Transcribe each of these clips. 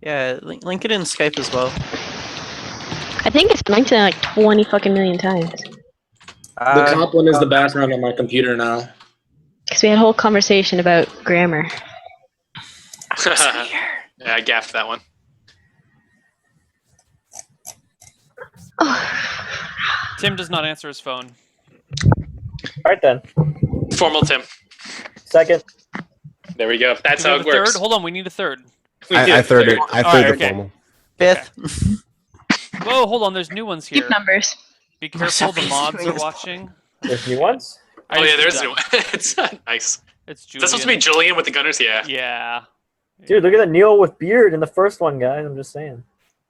Yeah, link it in Skype as well. I think it's linked in like 20 fucking million times. The cop one is the background on my computer now. Because we had a whole conversation about grammar. Yeah, I gaffed that one. Tim does not answer his phone. Alright then. Formal Tim. Second. There we go. That's Do we how have it a works. third? Hold on, we need a third. I third it. I third Alright, the okay. formal. Fifth. Whoa, hold on, there's new ones here. Keep numbers. Be careful, the mods are watching. There's new ones? I Oh yeah, just there's did new that. one. It's nice. It's Is Julian. that supposed to be Julian with the gunners? Yeah. Yeah. Dude, look at that Neil with beard in the first one, guys. I'm just saying.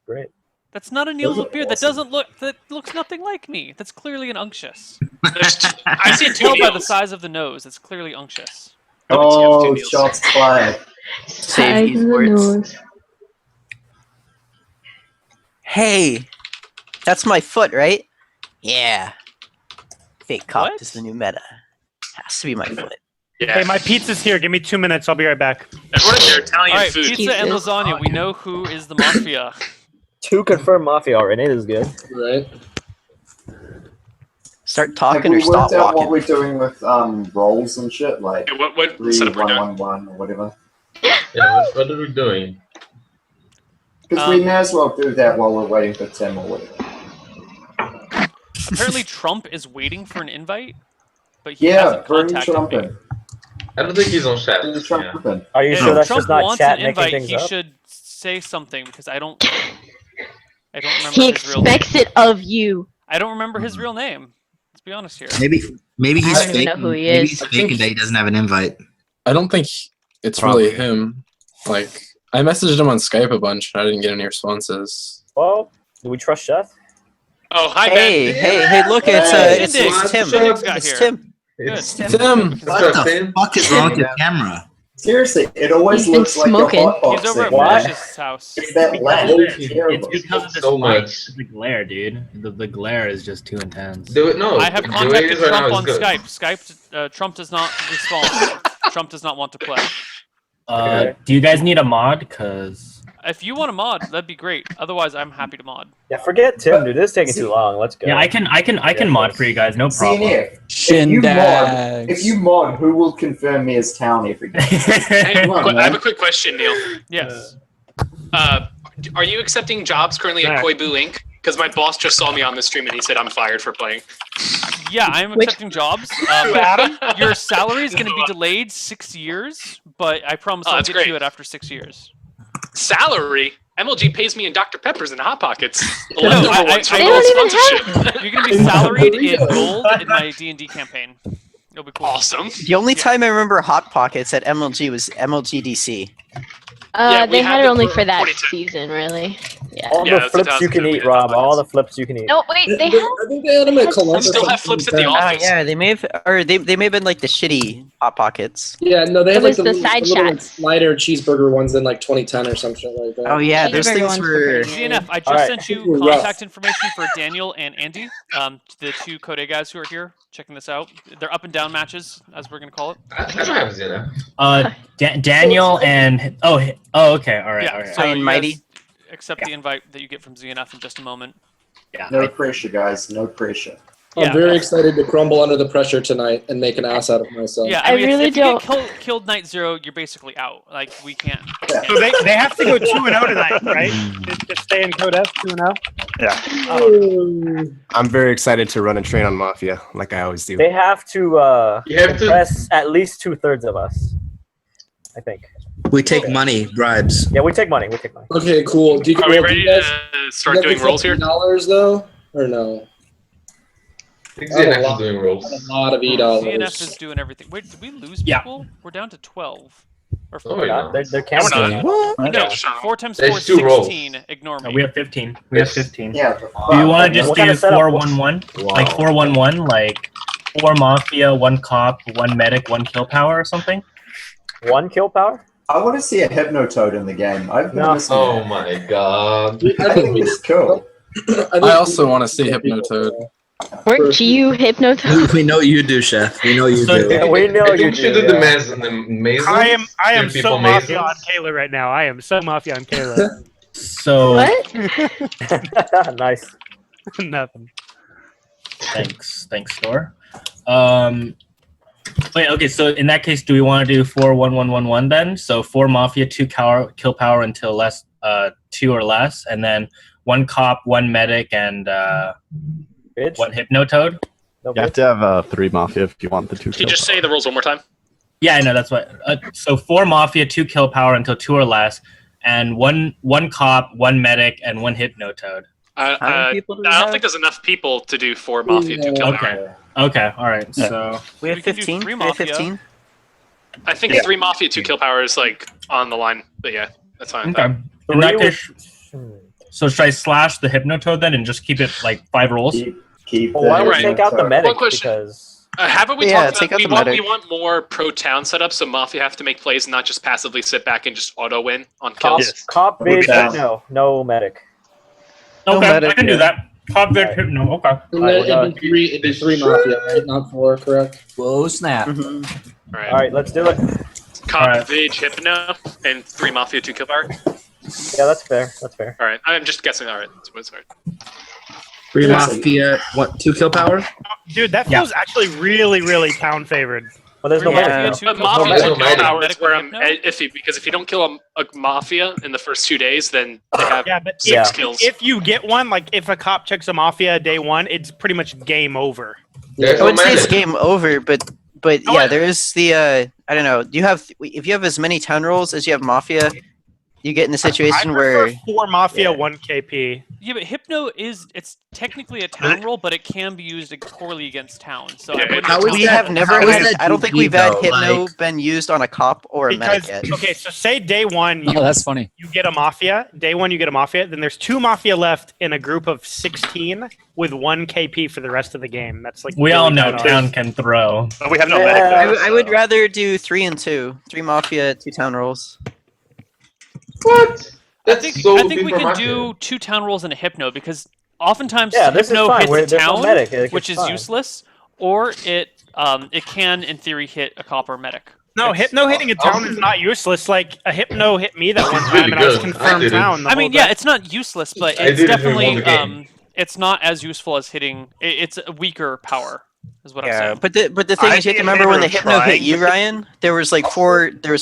Great. That's not a Neil Those are with beard. That awesome. doesn't look. That looks nothing like me. That's clearly an unctuous. I see two Tell by the Neils. size of the nose. It's clearly unctuous. Oh, shots fired. Save esports. Hey, that's my foot, right? Yeah. Fake cop What? is the new meta. Has to be my foot. Yeah. Hey, my pizza's here. Give me 2 minutes. I'll be right back. Everyone in their Italian All right, food. pizza and lasagna. We know who is the mafia. 2 confirmed Mafia already. This is good. Right? Start Have talking we or stop worked out what walking. we're doing with roles and shit? Like Hey, what 3, setup we're 1, doing? 1, 1, or whatever? Yeah, what are we doing? Because we may as well do that while we're waiting for Tim or whatever. Apparently, Trump is waiting for an invite, but he Yeah, hasn't bring contacted Trump me. in. I don't think he's on chat. Bring Yeah. Trump in. Are you If sure that's Trump just not wants chat an making invite, things he up? should say something because I don't remember He his real name. expects it of you. I don't remember his real name. Let's be honest here. Maybe he's I don't even know faking. who he Maybe is. he's faking that he doesn't have an invite. I don't think it's Probably. really him. Like, I messaged him on Skype a bunch and I didn't get any responses. Well, do we trust Chef? Oh, hi, Hey, Ben. hey, look, it's Shindig. Tim. Shindig's got It's here. Tim. Good. Tim! What What's up, the Tim? fuck is wrong with your camera? Seriously, it always He's been looks like smoking. a hot He's over at What? Flash's house. It's that lag. It's Terrible. because of this So light. much. The glare, dude. The glare is just too intense. Do it, no. I have the way it contacted is right now Trump is on good. Skype. Trump does not respond. Trump does not want to play. Okay. Do you guys need a mod? Cause If you want a mod, that'd be great. Otherwise, I'm happy to mod. Yeah, forget Tim, dude. This is taking too long. Let's go. yeah, I can mod for you guys. No problem. CNF, if you mod, who will confirm me as town every day? Hey, Come on, I have man. a quick question, Neil. Yes. Are you accepting jobs currently at Koibu Inc.? Because my boss just saw me on the stream and he said I'm fired for playing. Yeah, I am Which- accepting jobs. Your salary is going to be delayed 6 years, but I promise Oh, I'll that's get great. to it after 6 years. Salary? MLG pays me in Dr. Peppers and Hot Pockets. No, I from don't gold even sponsorship. You're going to be salaried in gold in my D&D campaign. It'll be cool. Awesome. The only time I remember Hot Pockets at MLG was MLGDC. Yeah, we They had had it them only for for that 2010. season, really. Yeah. All Yeah, the that's flips you can 2010 we eat, had Rob. Hot All the Pockets. flips you can eat. No, wait, they had. I think they had him at Columbus. Still have flips at the Oh office. yeah, they may have, or they may have been like the shitty Hot Pockets. Yeah, no, they It had like was the side little, shots. slider cheeseburger ones in like 2010 or some shit like that. Oh yeah, those Cheeseburger things ones were were. pretty GNF, I just Alright. sent you We're rough. contact information for Daniel and Andy, the two Code guys who are here checking this out. They're up and down matches, as we're going to call it. I don't have Xena. Daniel and okay, all right, Yeah, all right. so Iron you Mighty. guys accept the invite that you get from ZNF in just a moment. Yeah, No pressure, guys. No pressure. Yeah. I'm very excited to crumble under the pressure tonight and make an ass out of myself. Yeah, I I mean, really if you don't- get killed night 0, you're basically out. Like, we can't. So they have to go 2-0 tonight, right? Just stay in Code F 2-0. I'm very excited to run a train on Mafia, like I always do. They have to You have to. impress at least 2/3 of us. I think. We take money, bribes. Yeah, we take money. We take money. Okay, cool. Do you, Are we do ready you guys, to start doing rolls here? $dollars though, or no? I think Xena is doing rolls. A lot of ZNF $dollars. is doing everything. Wait, did we lose Yeah. people? We're down to 12. Or Oh, four. yeah. They're We're canceling. not. What? No, Yeah, sure. 4 times There's 4 is two rolls. 16. Ignore No, me. we have 15. We have 15. Yeah. Do you want to just What do kind of setup? 4-1-1? Like 4-1-1, like 4 Mafia, 1 cop, 1 medic, 1 kill power or something? 1 kill power? I want to see a Hypnotoad in the game. I've been No. missing Oh that. my god. I think it's cool. think I also want to see Hypnotoad. Work you hypnotize. We know you do, Chef. We know you do. Yeah, we know I think you we should do. do the Yeah. Masons. I am Give so people Mafia on Masons. Kayla right now. I am so Mafia on Kayla. So What? Nice. Nothing. thanks, Thor. Wait, okay. So in that case, do we want to do 4-1-1-1-1 then? So 4 Mafia, 2 kill power until 2 or less, and then 1 cop, 1 medic, and Bitch. 1 hypnotoad. No, You have to have 3 Mafia if you want the 2 Can you just say the rules one more time? Yeah, I know that's what. So 4 Mafia, 2 kill power until 2 or less, and one cop, 1 medic, and 1 hypnotoad. How many I people do we don't have? think there's enough people to do 4 Mafia 2 kill power. Okay, all right. So We have We can do 15. 3 We have Mafia. 15. I think 3 Mafia 2 kill power is like on the line, but yeah, that's fine. with okay. that. In that case, so should I slash the hypnotoad then and just keep it like 5 rolls? Keep Well, why don't we Right. take out the medic? One question. Because Haven't we Yeah, talked take about out we the want, medic. we want more pro town setups, so Mafia have to make plays and not just passively sit back and just auto win on cop, kills. Yes. cop bitch, Okay. no medic. Okay, medic, I can do yeah. that. Cop vid hypno. Okay. Alright, it'd be three Mafia, right? Not 4, correct? Whoa, snap. Mhm. All right. All right, let's do it. Cop, Alright. Vig, Hypno, and 3 Mafia 2 kill power. Yeah, that's fair. That's fair. All right. I'm just guessing. All right. That's all right. 3 Mafia, 2 kill power? Dude, that feels actually really, really town favored. Well, there's no Yeah. medic. Mafia 2 But kill Mafia power. 2 no kill medic. power is Medic where with I'm hypno? iffy, because if you don't kill a Mafia in the first 2 days, then they have Yeah, but 6 Yeah. kills. if you get one, like if a cop checks a Mafia day 1, it's pretty much game over. There's I no wouldn't say it's medic. game over, but Oh, yeah, I- there is the I don't know. You have if you have as many town rolls as you have Mafia, you get in a I situation prefer where 4 Mafia, Yeah. 1 KP. Yeah, but Hypno it's technically a town roll, but it can be used poorly against town. So I Yeah, wouldn't How is we that- have never how is had. that I don't think GG we've had though? Hypno Like- been used on a cop or a medic Because yet. okay, so say day 1 you Oh, that's funny. you get a Mafia. Day 1 you get a Mafia. Then there's 2 Mafia left in a group of 16 with 1 KP for the rest of the game. That's like We all really know bad town odds. can throw. But we have no Yeah. medic. though, I would so- rather do 3 and 2. 3 Mafia, 2 town rolls. What? That's I think so we big for can Mafia. do 2 town rolls and a Hypno because oftentimes Yeah, this is Hypno fine. hits We're, a there's no town, medic. It's which is fine. useless, or it can in theory hit a cop or medic. No, It's- Hypno hitting a town is not useless. Like a Hypno hit me that one It's time, really and I was good. I confirmed did it. town. the I mean, whole yeah, time. it's not useless, but I it's did it in definitely one game. it's not as useful as hitting. It's a weaker power, is what I'm Yeah, saying. but the thing I'd is, you have be to in remember when the favor Hypno of hit trying you, to- Ryan. There was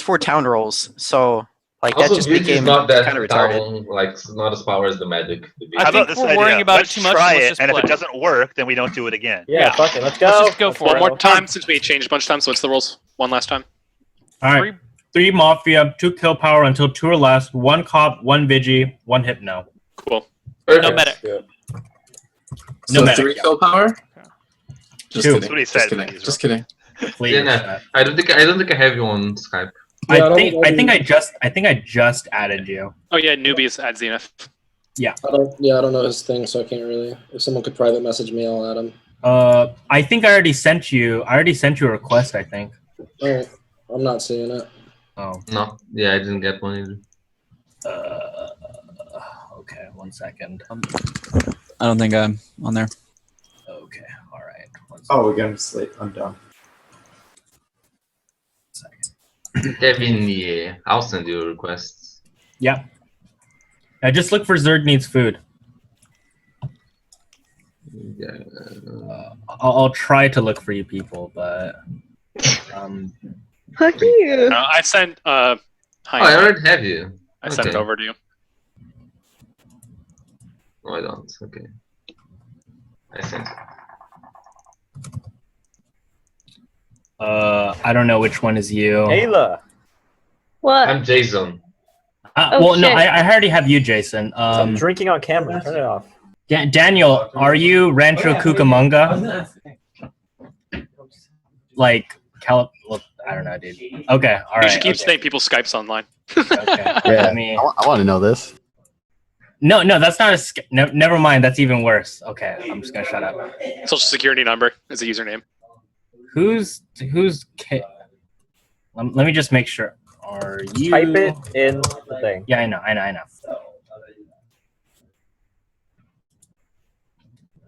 4 town rolls, so like that Also, just Vig is became not that kind of retarded. town, like not as power as the magic. I think we're worrying about it too much. Try Let's it, just and if play. it doesn't work, then we don't do it again. Yeah, fuck it. Let's go. Let's just go for One it. more time since we changed a bunch of times. So what's the rules? One last time. All right. 3 Mafia, 2 kill power until 2 or less. 1 cop, 1 Vigi, 1 Hypno. Cool. Perfect. No medic. No So medic. 3 kill power? Just 2. kidding. That's what he Just said, kidding. Ezra. Just kidding. Please. Yeah, no, I don't think I have you on Skype. I think I just added you. Oh yeah, newbies add Zenith. I don't know his thing, so I can't really. If someone could private message me, I'll add him. I think I already sent you a request, I think. Oh, I'm not seeing it. Oh. No, yeah, I didn't get one either. Okay, 1 second. I don't think I'm on there. Okay, all right. 1 second. Oh, we're going to sleep. I'm done. Kevin, yeah, I'll send you requests. Yeah. I just look for Zerg needs food. Yeah. I'll try to look for you people, but Fuck you. I sent hi. Oh, I already have you. I sent it Okay. over to you. No, I don't. Okay. I sent it. I don't know which one is you. Ayla. What? I'm Jason. Oh, Well, no, shit. I already have you, Jason. I'm drinking on camera. Turn it off. Daniel, are you Rancho Cucamonga? Like, well, I don't know, dude. Okay, all right. You should keep okay. saying people's Skypes online. Okay. Yeah, Let me- I want to know this. No, that's not a. Never mind. That's even worse. Okay, I'm just gonna shut up. Social security number is a username. Who's? Let me just make sure. Are you? Type it in the thing. Yeah, I know.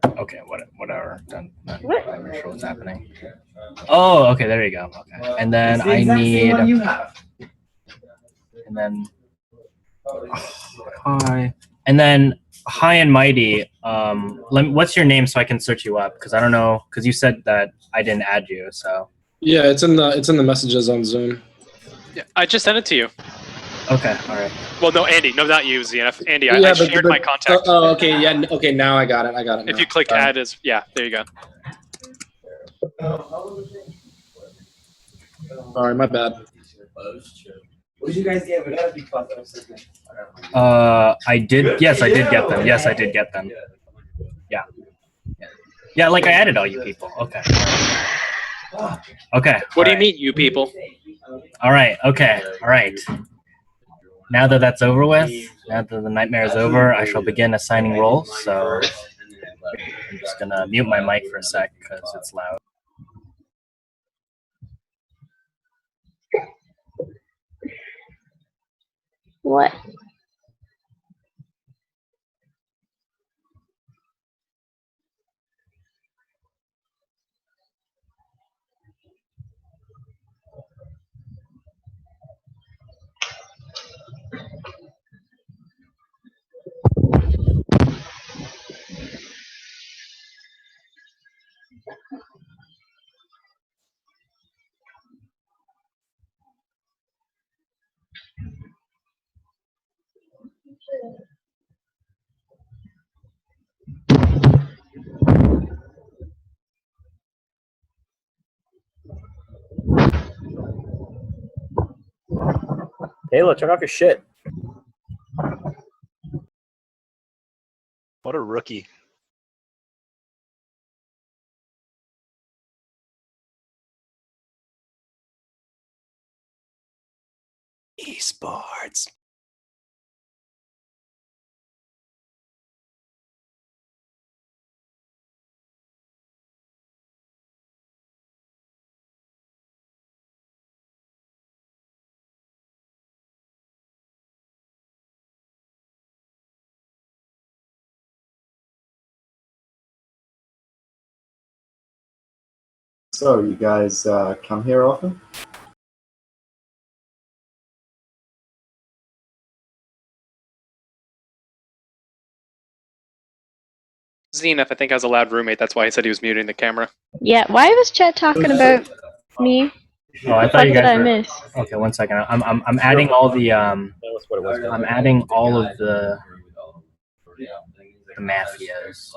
Okay, whatever. Done. What? I'm not sure what's happening. Oh, okay, there you go. Okay, and then I need. And then hi, and then hi and mighty. What's your name so I can search you up? Because I don't know. Because you said that I didn't add you, so. Yeah, it's in the messages on Zoom. Yeah, I just sent it to you. Okay, all right. Well, no, Andy. No, not you, ZNF. Andy, I Yeah, shared my contact. Oh, okay, yeah, okay. Now I got it. If now. you click add as, yeah, there you go. All right, my bad. What did you guys get? We gotta be fun. I did. Yes, I did get them. Yes, I did get them. Yeah. Yeah, like I added all you people. Okay. Okay. What do you mean, you people? All right. Okay. All right. Now that that's over with, now that the nightmare is over, I shall begin assigning roles. So I'm just gonna mute my mic for a sec because it's loud. What? Taylor, turn off your shit. What a rookie. Esports. So, you guys come here often? ZNF, I think, has a loud roommate. That's why he said he was muting the camera. Yeah, why was Chet talking about me? Oh, I What thought you did I guys were. miss? Okay, one second. I'm adding all the I'm adding all of the mafias.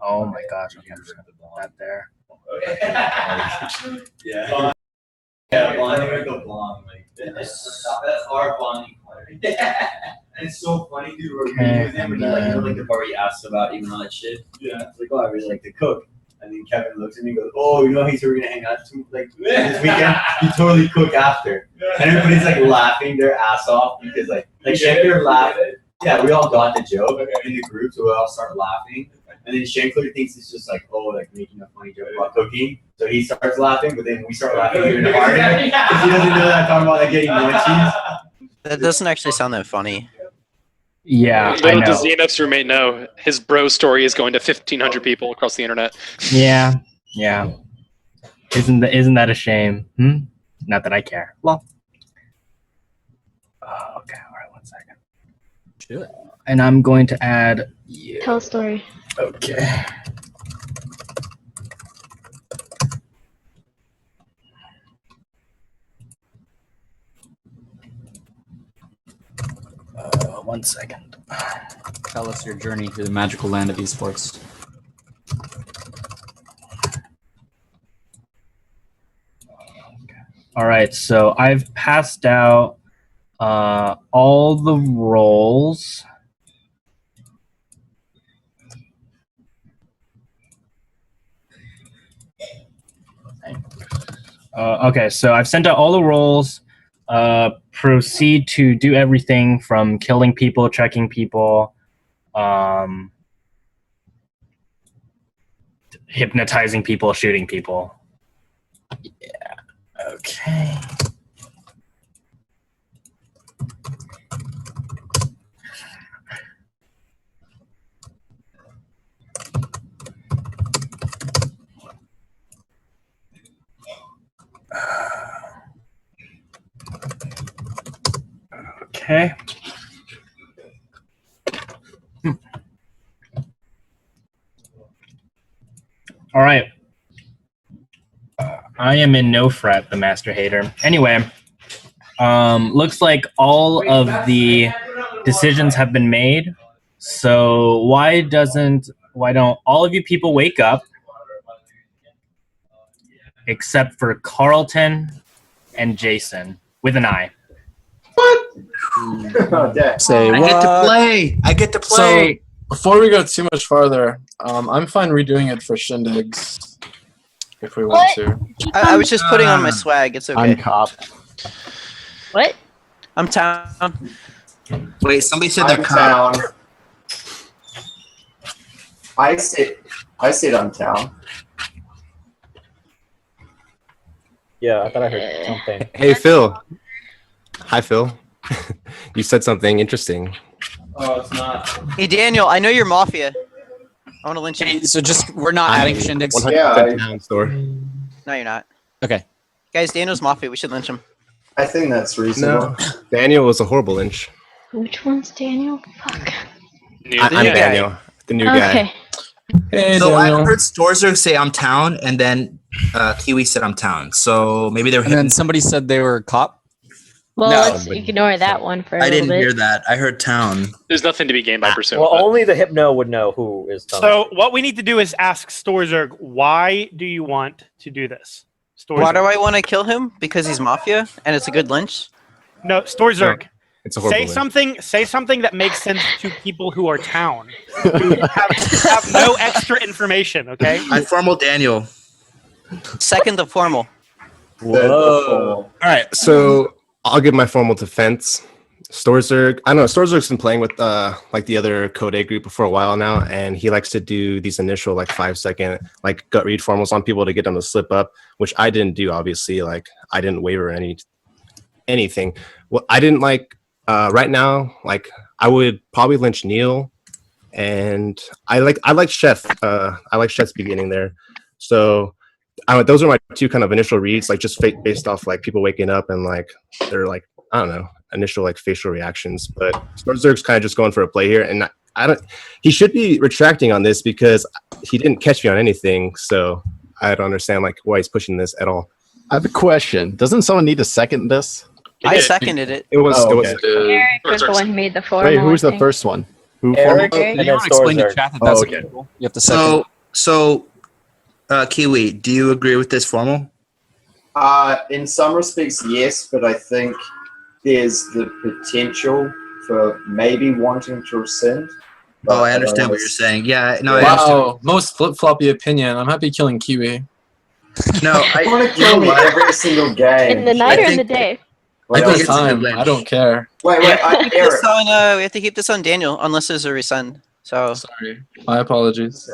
Oh my gosh! Okay, I'm just gonna put that there. Yeah. Yeah, blonding with the blonde. Like, that's our blonding color. And it's so funny, dude. We're Okay, with him, and he like the part he asks about even all that shit. Yeah. It's like, oh, I really like to cook. And then Kevin looks at me and goes, oh, you know, he said we're gonna hang out like this weekend. You totally cook after. And everybody's like laughing their ass off because like Shankler laughed. Yeah, we all got the joke in the group, so we all start laughing. And then Shankler thinks it's just like, oh, like making a funny joke about cooking. So he starts laughing, but then we start laughing even harder because he doesn't know that I'm talking about like getting munchies. That doesn't actually sound that funny. Yeah, I Little know. does ZNF's roommate know, his bro story is going to 1,500 people across the internet. Yeah, yeah. Isn't that a shame? Not that I care. Well. Okay. All right. 1 second. Sure. And I'm going to add you. Tell a story. Okay. One second. Tell us your journey through the magical land of esports. All right, so I've passed out all the roles. Okay, so I've sent out all the roles. Proceed to do everything from killing people, checking people, hypnotizing people, shooting people. Yeah. Okay. Okay. All right. I am in no fret, the master hater. Anyway, looks like all of the decisions have been made. So why don't all of you people wake up except for Carlton and Jason with an I? Say I get to play. I get to play. So before we go too much farther, I'm fine redoing it for shindigs if we want to. I was just putting on my swag. It's okay. I'm cop. What? I'm town. Wait, somebody said they're I'm cop. town. I said I'm town. Yeah, I thought I heard something. Hey, Phil. Hi, Phil. You said something interesting. Oh, it's not. Hey, Daniel, I know you're Mafia. I want to lynch you. So just we're not adding shindigs. 100% town store. No, you're not. Okay. Guys, Daniel's Mafia. We should lynch him. I think that's reasonable. No, Daniel was a horrible lynch. Which one's Daniel? Fuck. I'm Daniel, the new guy. Okay. Hey, So I Daniel. heard Storzer say I'm town, and then Kiwi said I'm town. So maybe they were And then hitting. somebody said they were cop. Well, No, let's but- ignore that one for a I little didn't bit. hear that. I heard town. There's nothing to be gained by pursuing. Well, but- only the Hypno would know who is Tony. So what we need to do is ask Storzerg, why do you want to do this? Why do I want to kill him? Because he's Mafia and it's a good lynch? No, Storzerg. It's a horrible Say lynch. something that makes sense to people who are town, who have no extra information. Okay. I formal Daniel. Second the formal. Whoa. All right, so I'll give my formal defense. Storzerg, I don't know, Storzerg's been playing with like the other Code A group for a while now, and he likes to do these initial like 5-second like gut read formals on people to get them to slip up, which I didn't do. Obviously, like I didn't waver anything. Well, I didn't like right now. Like I would probably lynch Neil, and I like Chef. I like Chef's beginning there. So those are my two kind of initial reads, like just based off like people waking up and like they're like I don't know initial like facial reactions. But Storzerg's kind of just going for a play here, and I don't. He should be retracting on this because he didn't catch me on anything. So I don't understand like why he's pushing this at all. I have a question. Doesn't someone need to second this? I seconded it. It was. Oh, It was. okay. Eric was the one who made the formal. Wait, who was I the think. first one? Who Eric formed- and You then don't explain to Storzerg. chat that that's Oh, okay. illegal. You have to second. So Kiwi, do you agree with this formal? In some respects, yes, but I think there's the potential for maybe wanting to rescind. Oh, I understand what you're saying. Yeah, no, I understand. Wow, most flip-floppy opinion. I'm happy killing Kiwi. No, I want to kill me every single game. In the night or in think- the day? I think Every it's a good time. lynch. I don't care. Wait, We have to keep Eric. this on, we have to keep this on Daniel unless there's a resend. So, Sorry. My apologies.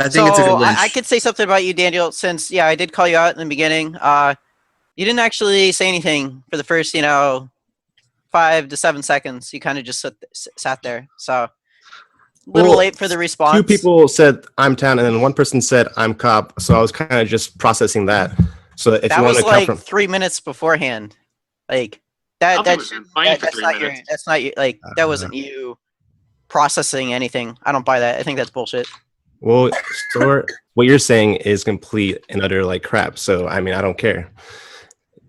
I think it's a good lynch. I could say something about you, Daniel, since I did call you out in the beginning. You didn't actually say anything for the first 5 to 7 seconds. You kind of just sat there. So a little Well, late for the response. Two people said I'm town, and then one person said I'm cop. So I was kind of just processing that. So if that you want was to come like from 3 minutes beforehand. Like I that. don't think we've been playing for That's 3 not your. minutes. That's not you. Like that wasn't you processing anything. I don't buy that. I think that's bullshit. well, store what you're saying is complete and utter like crap. So I mean, I don't care.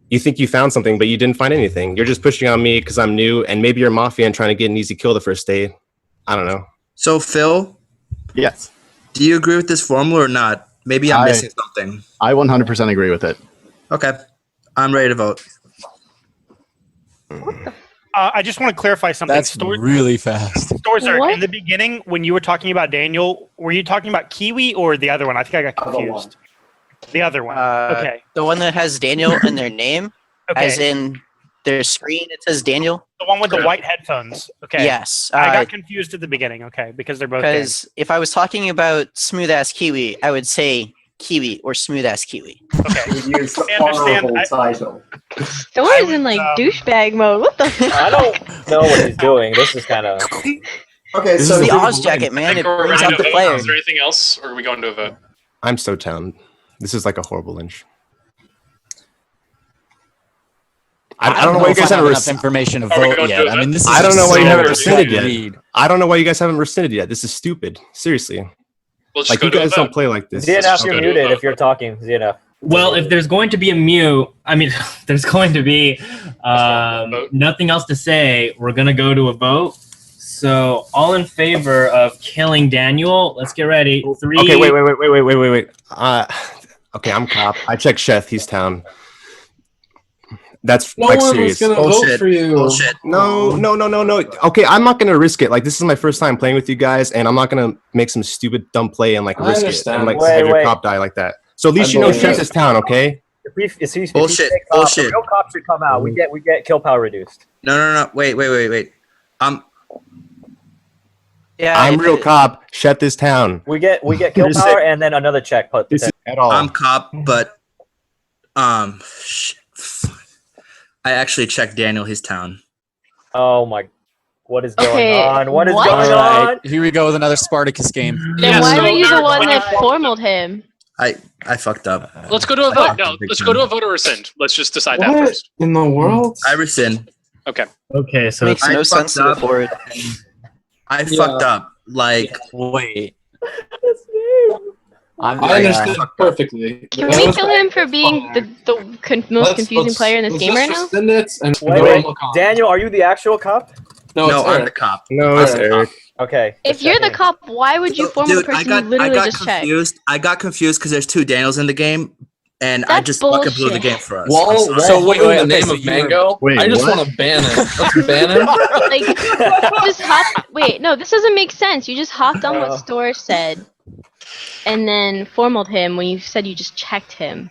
You think you found something, but you didn't find anything. You're just pushing on me because I'm new, and maybe you're Mafia and trying to get an easy kill the first day. I don't know. So Phil, Yes, do you agree with this formula or not? Maybe I'm missing something. I 100% agree with it. Okay, I'm ready to vote. I just want to clarify something. That's really fast. Storzerg, What? in the beginning, when you were talking about Daniel, were you talking about Kiwi or the other one? I think I got confused. The other one. Okay. The one that has Daniel in their name, Okay. as in their screen, it says Daniel. The one with the white headphones. Okay. Yes. I got confused at the beginning. Okay, because they're both. Dan. Because if I was talking about smooth ass Kiwi, I would say Kiwi or smooth ass Kiwi. Okay. We use the I understand. honorable title. Thor's in like douchebag mode. What the fuck? I don't know what he's doing. This is kind of. Okay, This so is the Oz jacket, I man. think It we're brings ready out to the vote. player. Is there anything else, or are we going to a vote? I'm so town. This is like a horrible lynch. I don't know why you guys haven't enough information to Are we vote going yet. to I mean, this is I don't know why you haven't so rescinded yet. read. I don't know why you guys haven't rescinded yet. This is stupid. Seriously. We'll just Like go you to a guys don't vote. play like this. ZNF, just you're go to a muted vote. if you're talking. ZNF. Well, if there's going to be a mute, I mean, there's going to be nothing else to say. We're gonna go to a vote. So, all in favor of killing Daniel? Let's get ready. 3. Okay, wait. Okay, I'm cop. I checked Sheth. He's town. That's No like one serious. was gonna vote for you. Bullshit. No. Okay, I'm not gonna risk it. Like this is my first time playing with you guys, and I'm not gonna make some stupid dumb play and like I risk it understand. and like Wait, have your wait. cop die like that. So at least you know Unbelievable. Sheth is town, okay? If we say cop, Bullshit, the bullshit. real cops should come out. We get kill power reduced. No. Wait. Yeah, I'm real cop. Sheth is town. We get kill Just power and then another check. This is at all. I'm cop, but I actually checked Daniel his town. Oh my! What is going Okay, on? What is what? going All on? right, here we go with another Spartacus game. Then Yeah, why so were you the Eric, one when that you- formaled him? I fucked up. Let's go to a vote. No, let's go to a vote or rescind. Let's just decide that What first. in the world? I rescind. Okay. Okay, so makes I no sense to fucked go forward. I fucked up. Like, Wait. I understood perfectly. Can we kill him for being the most confusing player in this game right now? Rescind it and Wait. Daniel, are you the actual cop? No, no, it's I'm Eric. the cop. No, it's Alright. Eric. Okay. If you're the cop, why would you formal the Dude, I person you literally got just checked? confused. I got confused because there's 2 Daniels in the game, and I That's just fucking blew the bullshit. game for us. Wall, I'm sorry. so wait, wait, the okay, name so of you were- Mango? Wait, I just what? want to ban him. Let's ban him. Like, just hop. Wait, no, this doesn't make sense. You just hopped on what Store said, and then formaled him when you said you just checked him.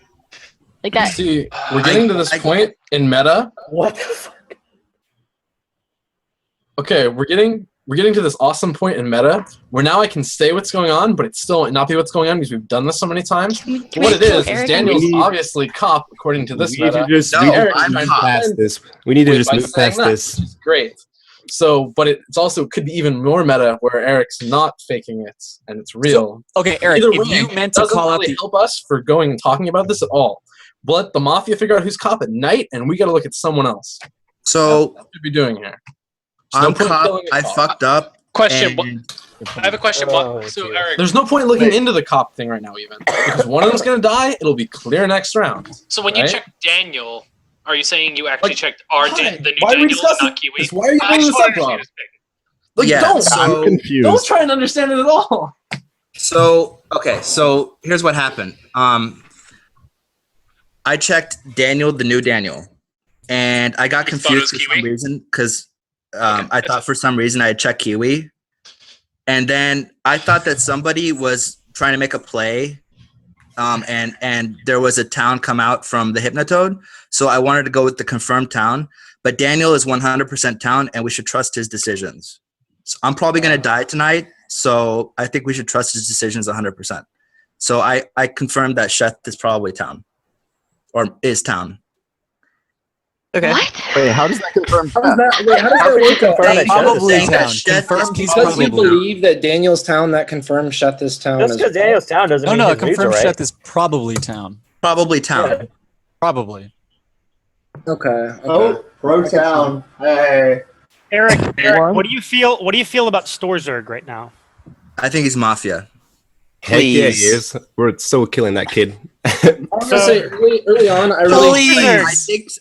Like that. See, we're getting to this point in meta. What the fuck? Okay, we're getting to this awesome point in meta where now I can say what's going on, but it still might not be what's going on because we've done this so many times. Can What we it kill is Eric Daniel's and- obviously cop according to this We need meta. to just No, move I'm cop. past this. We need to just By move saying past that, this. which is great. So, but it's also could be even more meta where Eric's not faking it and it's real. Okay, Eric, Either if way, you it meant to doesn't call out really the help us for going and talking about this at all. Let the mafia figure out who's cop at night, and we got to look at someone else. So What should we be doing here? There's I'm no point in cop. killing a I cop. fucked up. Question. What, And I have a question. Oh, So, geez. Eric, There's no point in looking into the cop thing right now, even because one of them's gonna die. It'll be clear next round. so when you right? checked Daniel, are you saying you actually Like, checked our why? the new Why are we Daniel and discussing not Kiwi? this? Why are you I bringing just this want up, to Rob? understand his pick. Like, Yeah, don't. so- I'm Don't confused. try and understand it at all. So okay, so here's what happened. I checked Daniel, the new Daniel, and I got You thought it was confused for some Kiwi? reason because I thought for some reason I had checked Kiwi, and then I thought that somebody was trying to make a play, and there was a town come out from the Hypnotoad, so I wanted to go with the confirmed town. But Daniel is 100% town, and we should trust his decisions. So I'm probably gonna die tonight, so I think we should trust his decisions 100%. So I confirmed that Sheth is probably town, or is town. Okay. What? Wait, how does that confirm? How does that work? Confirm that Probably Saying that town. Sheth Confirmed is he's probably probably town. believe that Daniel's town that confirmed shut this town. Just because Daniel's town doesn't No, mean no, his leads are confirmed right. Sheth is probably town. Probably town. Yeah. Probably. Okay. Oh, pro town. Hey. Eric, what do you feel? What do you feel about Storzerg right now? I think he's Mafia. Heck yeah, he Please. is. We're so killing that kid. I was gonna say early on, I really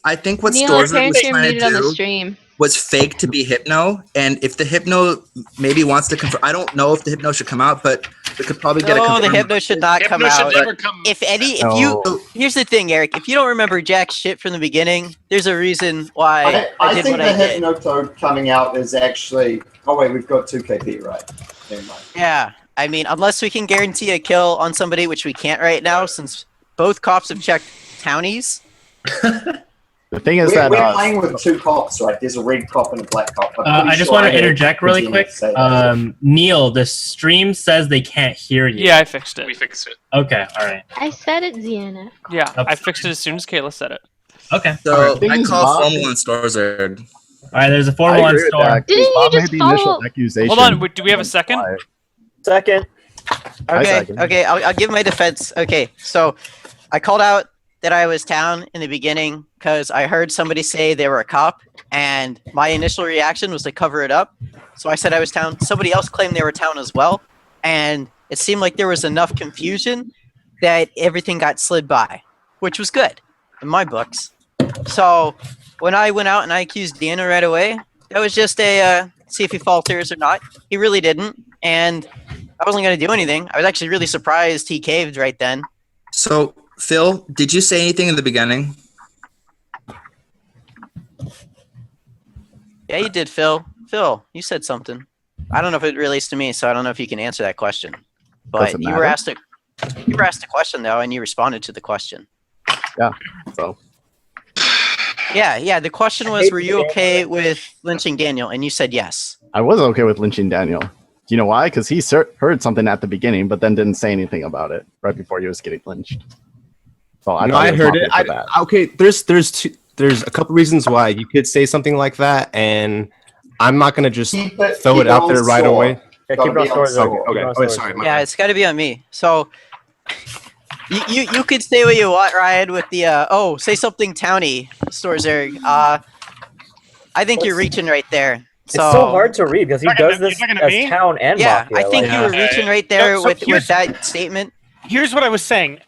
I think what Neil, Storzerg apparently was you're trying muted to on the do stream. was fake to be Hypno, and if the Hypno maybe wants to confirm, I don't know if the Hypno should come out, but we could probably get a No, the confirmed. Hypno should not come Hypno should out. never come. If any, if No. you, here's the thing, Eric. If you don't remember jack shit from the beginning, there's a reason why I did think what the I did. Hypnotoad coming out is actually. Oh wait, we've got 2 KP, right? Never mind. Yeah, I mean, unless we can guarantee a kill on somebody, which we can't right now, since both cops have checked townies. The thing is We're that playing with 2 cops, right? There's a red cop and a black cop. I'm I pretty just sure want to heard interject really Virginia quick. say that. Neil, the stream says they can't hear you. Yeah, I fixed it. We fixed it. Okay, all right. I said it, ZNF. Yeah, I fixed it as soon as Kayla said it. Okay. So Alright, I things call Bob- Formula on Storzerg. All right, there's a I 4-1 agree with store. that. Didn't you Bob just made the initial follow- accusation. Hold on, wait, do we have a second? Second. Okay, second. okay, I'll give my defense. Okay, so I called out that I was town in the beginning because I heard somebody say they were a cop, and my initial reaction was to cover it up. So I said I was town. Somebody else claimed they were town as well, and it seemed like there was enough confusion that everything got slid by, which was good in my books. So when I went out and I accused Daniel right away, that was just a see if he falters or not. He really didn't, and I wasn't going to do anything. I was actually really surprised he caved right then. So, Phil, did you say anything in the beginning? Yeah, you did, Phil. Phil, you said something. I don't know if it relates to me, so I don't know if you can answer that question. But you were asked a question though, and you responded to the question. Yeah. So. Yeah. The question was, were you okay with lynching Daniel? And you said yes. I was okay with lynching Daniel. Do you know why? Because he heard something at the beginning, but then didn't say anything about it right before he was getting lynched. So I heard it. Okay, there's a couple reasons why you could say something like that, and I'm not gonna just throw it out there right away. Yeah, keep it on stories. Okay. Sorry. Yeah, it's got to be on me. So you could say what you want, Ryan, with the say something towny, Storzerg. I think you're reaching right there. So, it's so hard to read because he does this as town and Mafia. I think you were reaching right there with that statement. Here's what I was saying.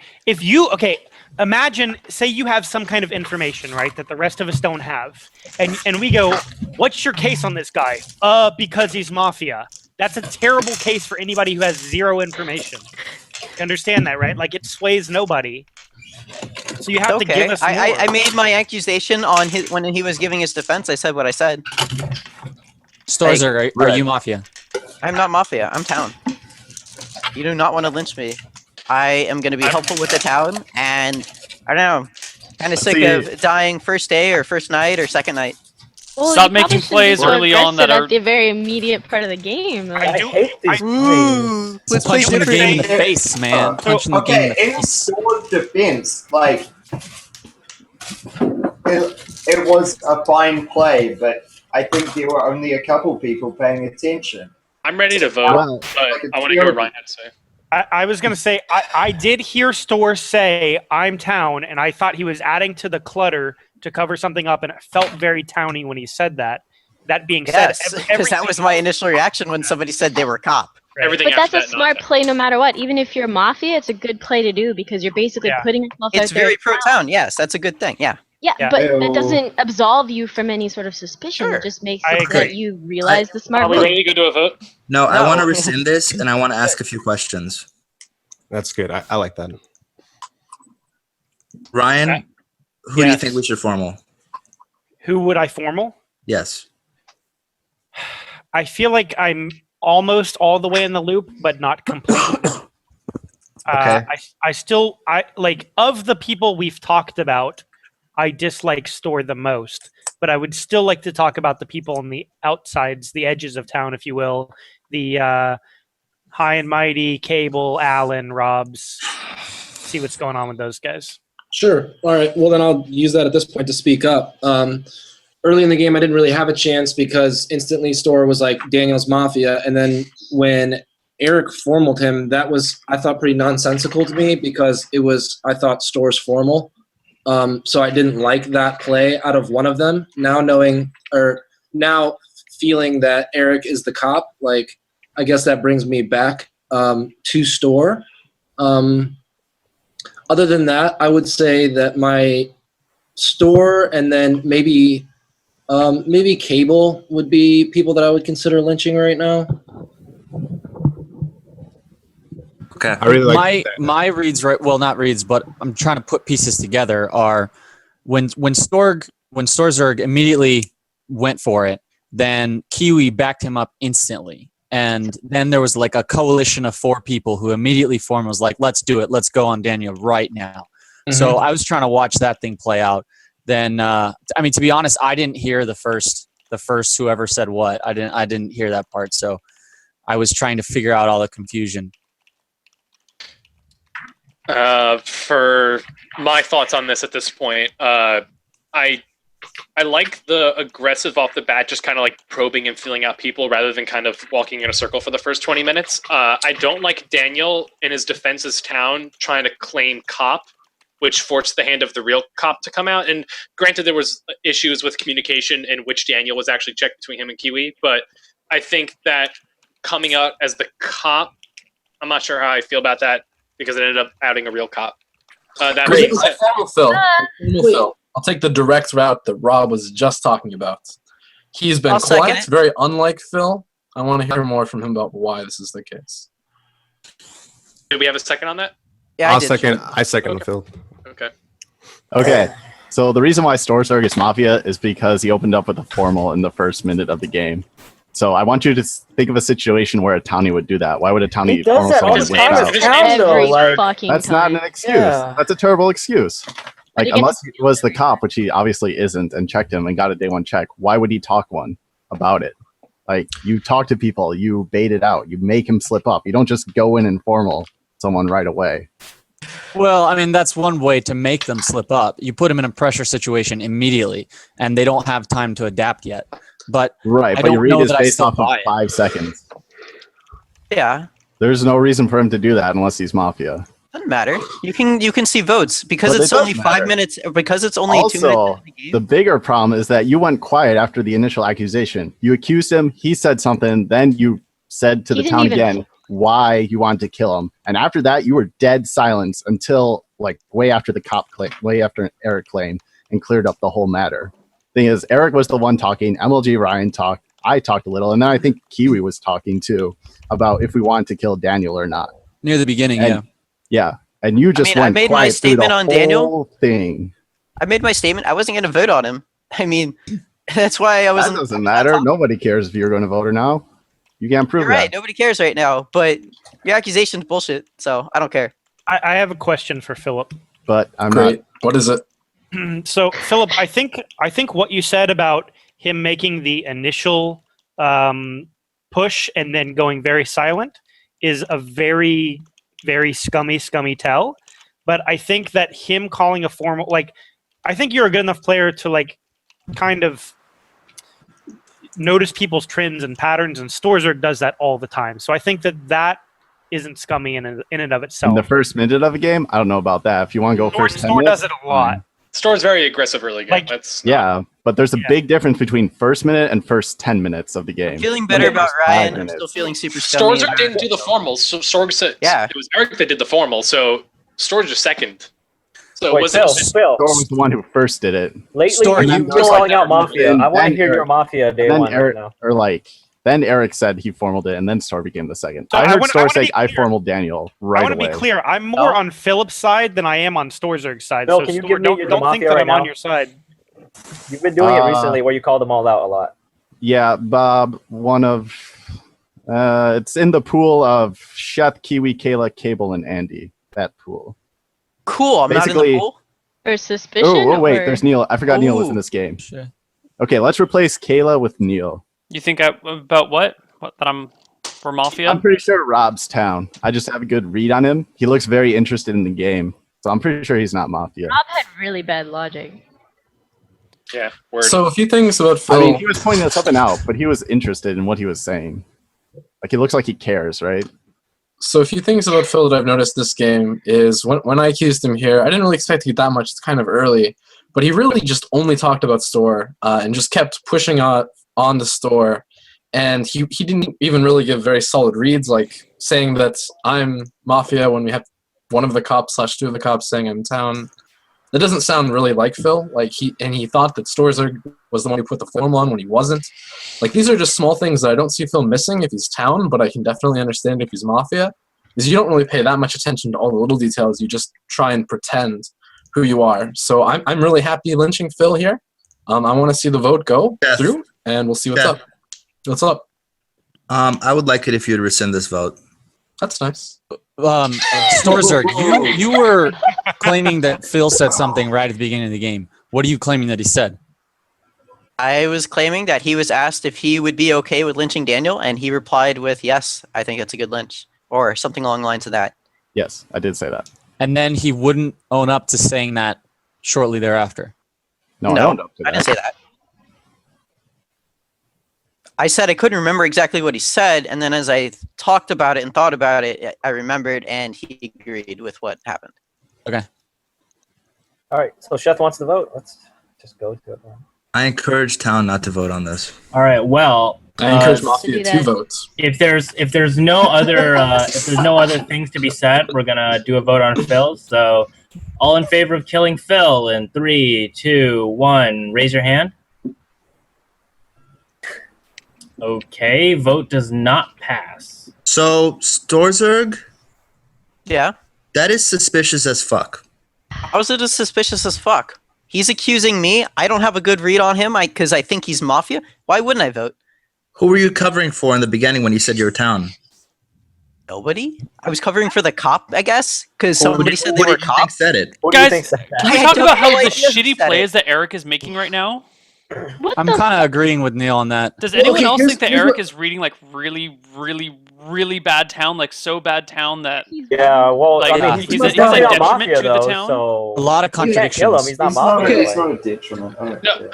Imagine, say you have some kind of information, right, that the rest of us don't have. And we go, what's your case on this guy? Because he's Mafia. That's a terrible case for anybody who has zero information. You understand that, right? Like, it sways nobody. So you have to give us more. I made my accusation on when he was giving his defense. I said what I said. Storzerg, are you Mafia? I'm not Mafia. I'm town. You do not want to lynch me. I am going to be helpful with the town, and I don't know, kind of sick of dying first day or first night or second night. Well, stop making plays early on that are at the very immediate part of the game. Like, I hate these plays. Let's punch the game in the face, man. Punching the game in the face. Store's defense, like it was a fine play, but I think there were only a couple people paying attention. I'm ready to vote, but I want to hear what Ryan had to say. I was going to say, I did hear Store say, I'm town, and I thought he was adding to the clutter to cover something up, and it felt very towny when he said that. That being said, because that was my initial reaction when somebody said they were a cop. Everything but that's a smart play no matter what. Even if you're Mafia, it's a good play to do because you're basically putting yourself out there. It's very pro-town, yes, that's a good thing, yeah. Yeah, but that doesn't absolve you from any sort of suspicion. Sure. It just makes it that you realize the smart move. Are we ready to go to a vote? No, I want to rescind this, and I want to ask a few questions. That's good. I like that. Ryan, who do you think we should formal? Who would I formal? Yes. I feel like I'm almost all the way in the loop, but not completely. Okay. I like, of the people we've talked about, I dislike Store the most, but I would still like to talk about the people on the outsides, the edges of town, if you will. The High and Mighty, Cable, Allen, Robs. See what's going on with those guys. Sure. All right. Well, then I'll use that at this point to speak up. Early in the game, I didn't really have a chance because instantly Store was like Daniel's Mafia. And then when Eric formaled him, that was, I thought, pretty nonsensical to me because it was, I thought, Store's formal. So I didn't like that play out of one of them. Now feeling that Eric is the cop, like, I guess that brings me back to Store. Other than that, I would say that my Store and then maybe Cable would be people that I would consider lynching right now. Okay. I really like my reads, right? Well, not reads, but I'm trying to put pieces together. Are when Storzerg immediately went for it, then Kiwi backed him up instantly. And then there was like a coalition of 4 people who immediately formed, was like, let's do it. Let's go on Daniel right now. Mm-hmm. So I was trying to watch that thing play out. Then, I mean, to be honest, I didn't hear the first whoever said what. I didn't hear that part. So I was trying to figure out all the confusion. For my thoughts on this at this point, I like the aggressive off the bat, just kind of like probing and feeling out people rather than kind of walking in a circle for the first 20 minutes. I don't like Daniel in his defense as town trying to claim cop which forced the hand of the real cop to come out. And granted, there was issues with communication and which Daniel was actually checked between him and Kiwi, but I think that coming out as the cop, I'm not sure how I feel about that because it ended up outing a real cop. That being said, Phil. I'll take the direct route that Rob was just talking about. He's been I'll second quiet, it. very unlike Phil. I want to hear more from him about why this is the case. do we have a second on that? Yeah, I second Phil. Okay. Okay. So the reason why Storzerg is Mafia is because he opened up with a formal in the first minute of the game. So I want you to think of a situation where a townie would do that. Why would a townie He does that all the time as town, though. Like, That's not an excuse. Yeah. That's a terrible excuse. Like, think unless he was the cop, which he obviously isn't, and checked him and got a day one check, why would he talk one about it? Like, you talk to people, you bait it out, you make him slip up. You don't just go in and formal someone right away. Well, I mean, that's one way to make them slip up. You put them in a pressure situation immediately, and they don't have time to adapt yet. But Right, I but your don't read know is that I based still off of buy it. 5 seconds. Yeah, There's no reason for him to do that unless he's Mafia. doesn't matter. You can see votes because But it's it does only matter. 5 minutes. Because it's only 2 minutes. Also, the bigger problem is that you went quiet after the initial accusation. You accused him, he said something, then you said to He the didn't town even- again why you wanted to kill him. And after that, you were dead silence until like way after the cop claim, way after Eric claimed, and cleared up the whole matter. Thing is, Eric was the one talking, MLG Ryan talked, I talked a little, and then I think Kiwi was talking too about if we wanted to kill Daniel or not. Near the beginning, And- yeah. Yeah. And you just I went made my quiet through statement the on Daniel. whole thing. I made my statement. I wasn't going to vote on him. I mean, that's why I That wasn't. doesn't matter. Nobody cares if you're going to vote or now. You can't prove You're right. that. Nobody cares right now. But your accusation's bullshit. So I don't care. I have a question for Philip. But I'm Great. What is it? So, Philip, I think what you said about him making the initial push and then going very silent is a very, very scummy tell. But I think that him calling a formal, like, I think you're a good enough player to, like, kind of notice people's trends and patterns, and Storzerg does that all the time. So I think that isn't scummy in and of itself. In the first minute of a game, I don't know about that. If you want to go first 10 Store minutes, does it a lot. Store's very aggressive early game. That's yeah, but there's a big difference between first minute and first 10 minutes of the game. Feeling better Like, about first 5 Ryan. I'm minutes. still feeling super scummy. Storzer didn't do the formals, so Storg said it was Eric that did the formal, so Storg just second. So Wait, was Phil, it Phil. Storm was the one who first did it. Lately, you're calling out Mafia. I want to hear your Mafia day then one Eric, right now. or like, then Eric said he formaled it, and then Stor became the second. So I I heard wanna- I Stor wanna say be I formaled Daniel I right want to away. be clear. I'm more on Philip's side than I am on Storzerg's side. Phil, so can you Stor, give me don't, the don't think Mafia that right I'm on now? your side. You've been doing it recently where you called them all out a lot. Yeah, Bob, one of it's in the pool of Sheth, Kiwi, Kayla, Cable, and Andy. That pool. Cool. I'm not in Basically- the pool. Or suspicion? Oh, wait, or- there's Neil. I forgot Neil was in Ooh. this game. Okay, let's replace Kayla with Neil. You think about what? What that I'm for Mafia? I'm pretty sure Rob's town. I just have a good read on him. He looks very interested in the game, so I'm pretty sure he's not Mafia. Rob had really bad logic. Yeah. So a few things about Phil. I mean, he was pointing something out, but he was interested in what he was saying. Like, it looks like he cares, right? So a few things about Phil that I've noticed this game is when I accused him here, I didn't really expect to get that much. It's kind of early, but he really just only talked about Store and just kept pushing on the Store, and he didn't even really give very solid reads, like saying that I'm Mafia when we have one of the cops / two of the cops saying I'm town. That doesn't sound really like Phil. Like he thought that Storzerg was the one who put the formal on when he wasn't. Like, these are just small things that I don't see Phil missing if he's town, but I can definitely understand if he's Mafia. Is you don't really pay that much attention to all the little details. You just try and pretend who you are. So I'm really happy lynching Phil here. I want to see the vote go through, and we'll see what's up. What's up? I would like it if you'd rescind this vote. That's nice. Storzerg, you were claiming that Phil said something right at the beginning of the game. What are you claiming that he said? I was claiming that he was asked if he would be okay with lynching Daniel, and he replied with, "Yes, I think it's a good lynch," or something along the lines of that. Yes, I did say that. And then he wouldn't own up to saying that shortly thereafter. No, I owned up to I didn't say that. I said I couldn't remember exactly what he said, and then as I talked about it and thought about it, I remembered, and he agreed with what happened. Okay. All right, so Sheth wants to vote. Let's just go to it. I encourage Town not to vote on this. All right. Well, I encourage To Mafia do to that. vote. if there's no other things to be said, we're gonna do a vote on Phil. So, all in favor of killing Phil in 3, 2, 1, raise your hand. Okay, vote does not pass. So, Storzerg, Yeah. that is suspicious as fuck. How is it as suspicious as fuck? He's accusing me. I don't have a good read on him because I think he's Mafia. Why wouldn't I vote? Who were you covering for in the beginning when you said you were Town? Nobody? I was covering for the cop, I guess, because Well, somebody said they were cops. Said it. What do you think Guys, said that? can we I talk don't about how know the why he shitty said plays it. that Eric is making right now? I'm kind of agreeing with Neil on that. Does anyone okay, else here's- think that here's Eric what- is reading like really, really, really bad town, like so bad town that Yeah, well, Like, I mean, he's he's a definitely not detriment Mafia to the though, town? so A lot of you can't kill him. contradictions. He's not Mafia. It's like- not a detriment. All right, No. yeah.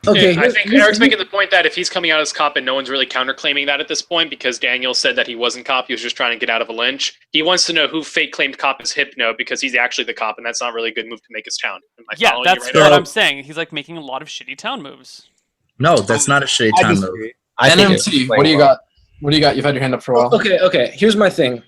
Okay, I think Eric's making the point that if he's coming out as cop and no one's really counterclaiming that at this point because Daniel said that he wasn't cop, he was just trying to get out of a lynch. He wants to know who fake claimed cop is Hypno because he's actually the cop, and that's not really a good move to make his town. Am I yeah, following that's you right what now? I'm saying. He's like making a lot of shitty town moves. No, that's not a shitty I Town move. disagree. I think it's NMT, what playing do you well. got? What do you got? You've had your hand up for a while. Okay. Here's my thing.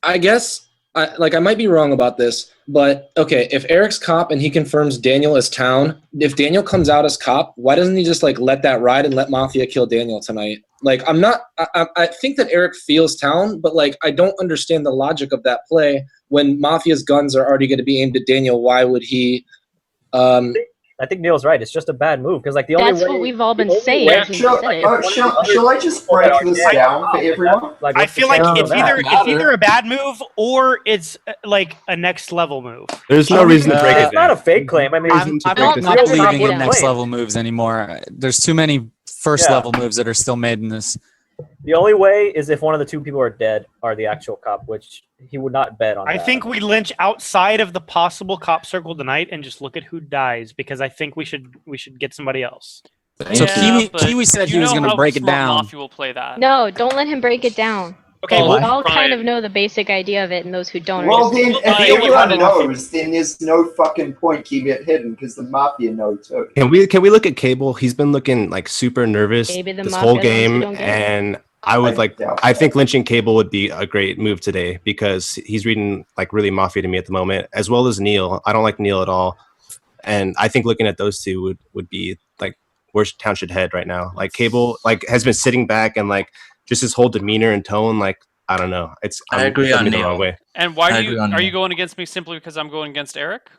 I guess I might be wrong about this, but okay, if Eric's cop and he confirms Daniel as Town, if Daniel comes out as cop, why doesn't he just like let that ride and let Mafia kill Daniel tonight? Like I think that Eric feels Town, but like I don't understand the logic of that play when Mafia's guns are already going to be aimed at Daniel. Why would he? I think Neil's right. It's just a bad move because like the only That's way what we've all been the only saying way- since you said it. Shall I just break this down for everyone? Like, I what's the feel like chance of that? it's either a bad move or it's like a next level move. There's no reason to break it It's not down. a fake claim. I mean, I'm it's not real believing cop in would next claim. level moves anymore. There's too many first Yeah. level moves that are still made in this. The only way is if one of the two people are dead are the actual cop, which he would not bet on. I that. think we lynch outside of the possible cop circle tonight and just look at who dies because I think we should get somebody else. So Yeah, but Kiwi said you he was know going to how break it smart down. Mafia will play that. No, don't let him break it down. Okay, Oh, well, We all kind Right. of know the basic idea of it, and those who don't Well, are just then, if Deal with everyone Mafia. knows, then there's no fucking point keeping it hidden because the Mafia know too. Can we look at Cable? He's been looking like super nervous Maybe the this Mafia whole knows we game, don't get it. and I would like. doubt I that. think lynching Cable would be a great move today because he's reading like really Mafia to me at the moment, as well as Neil. I don't like Neil at all, and I think looking at those two would be like where town should head right now. Like Cable, like has been sitting back and like just his whole demeanor and tone. Like I don't know. I agree rubbing on me the Neil. wrong way. And why I do you agree on are that. you going against me simply because I'm going against Eric?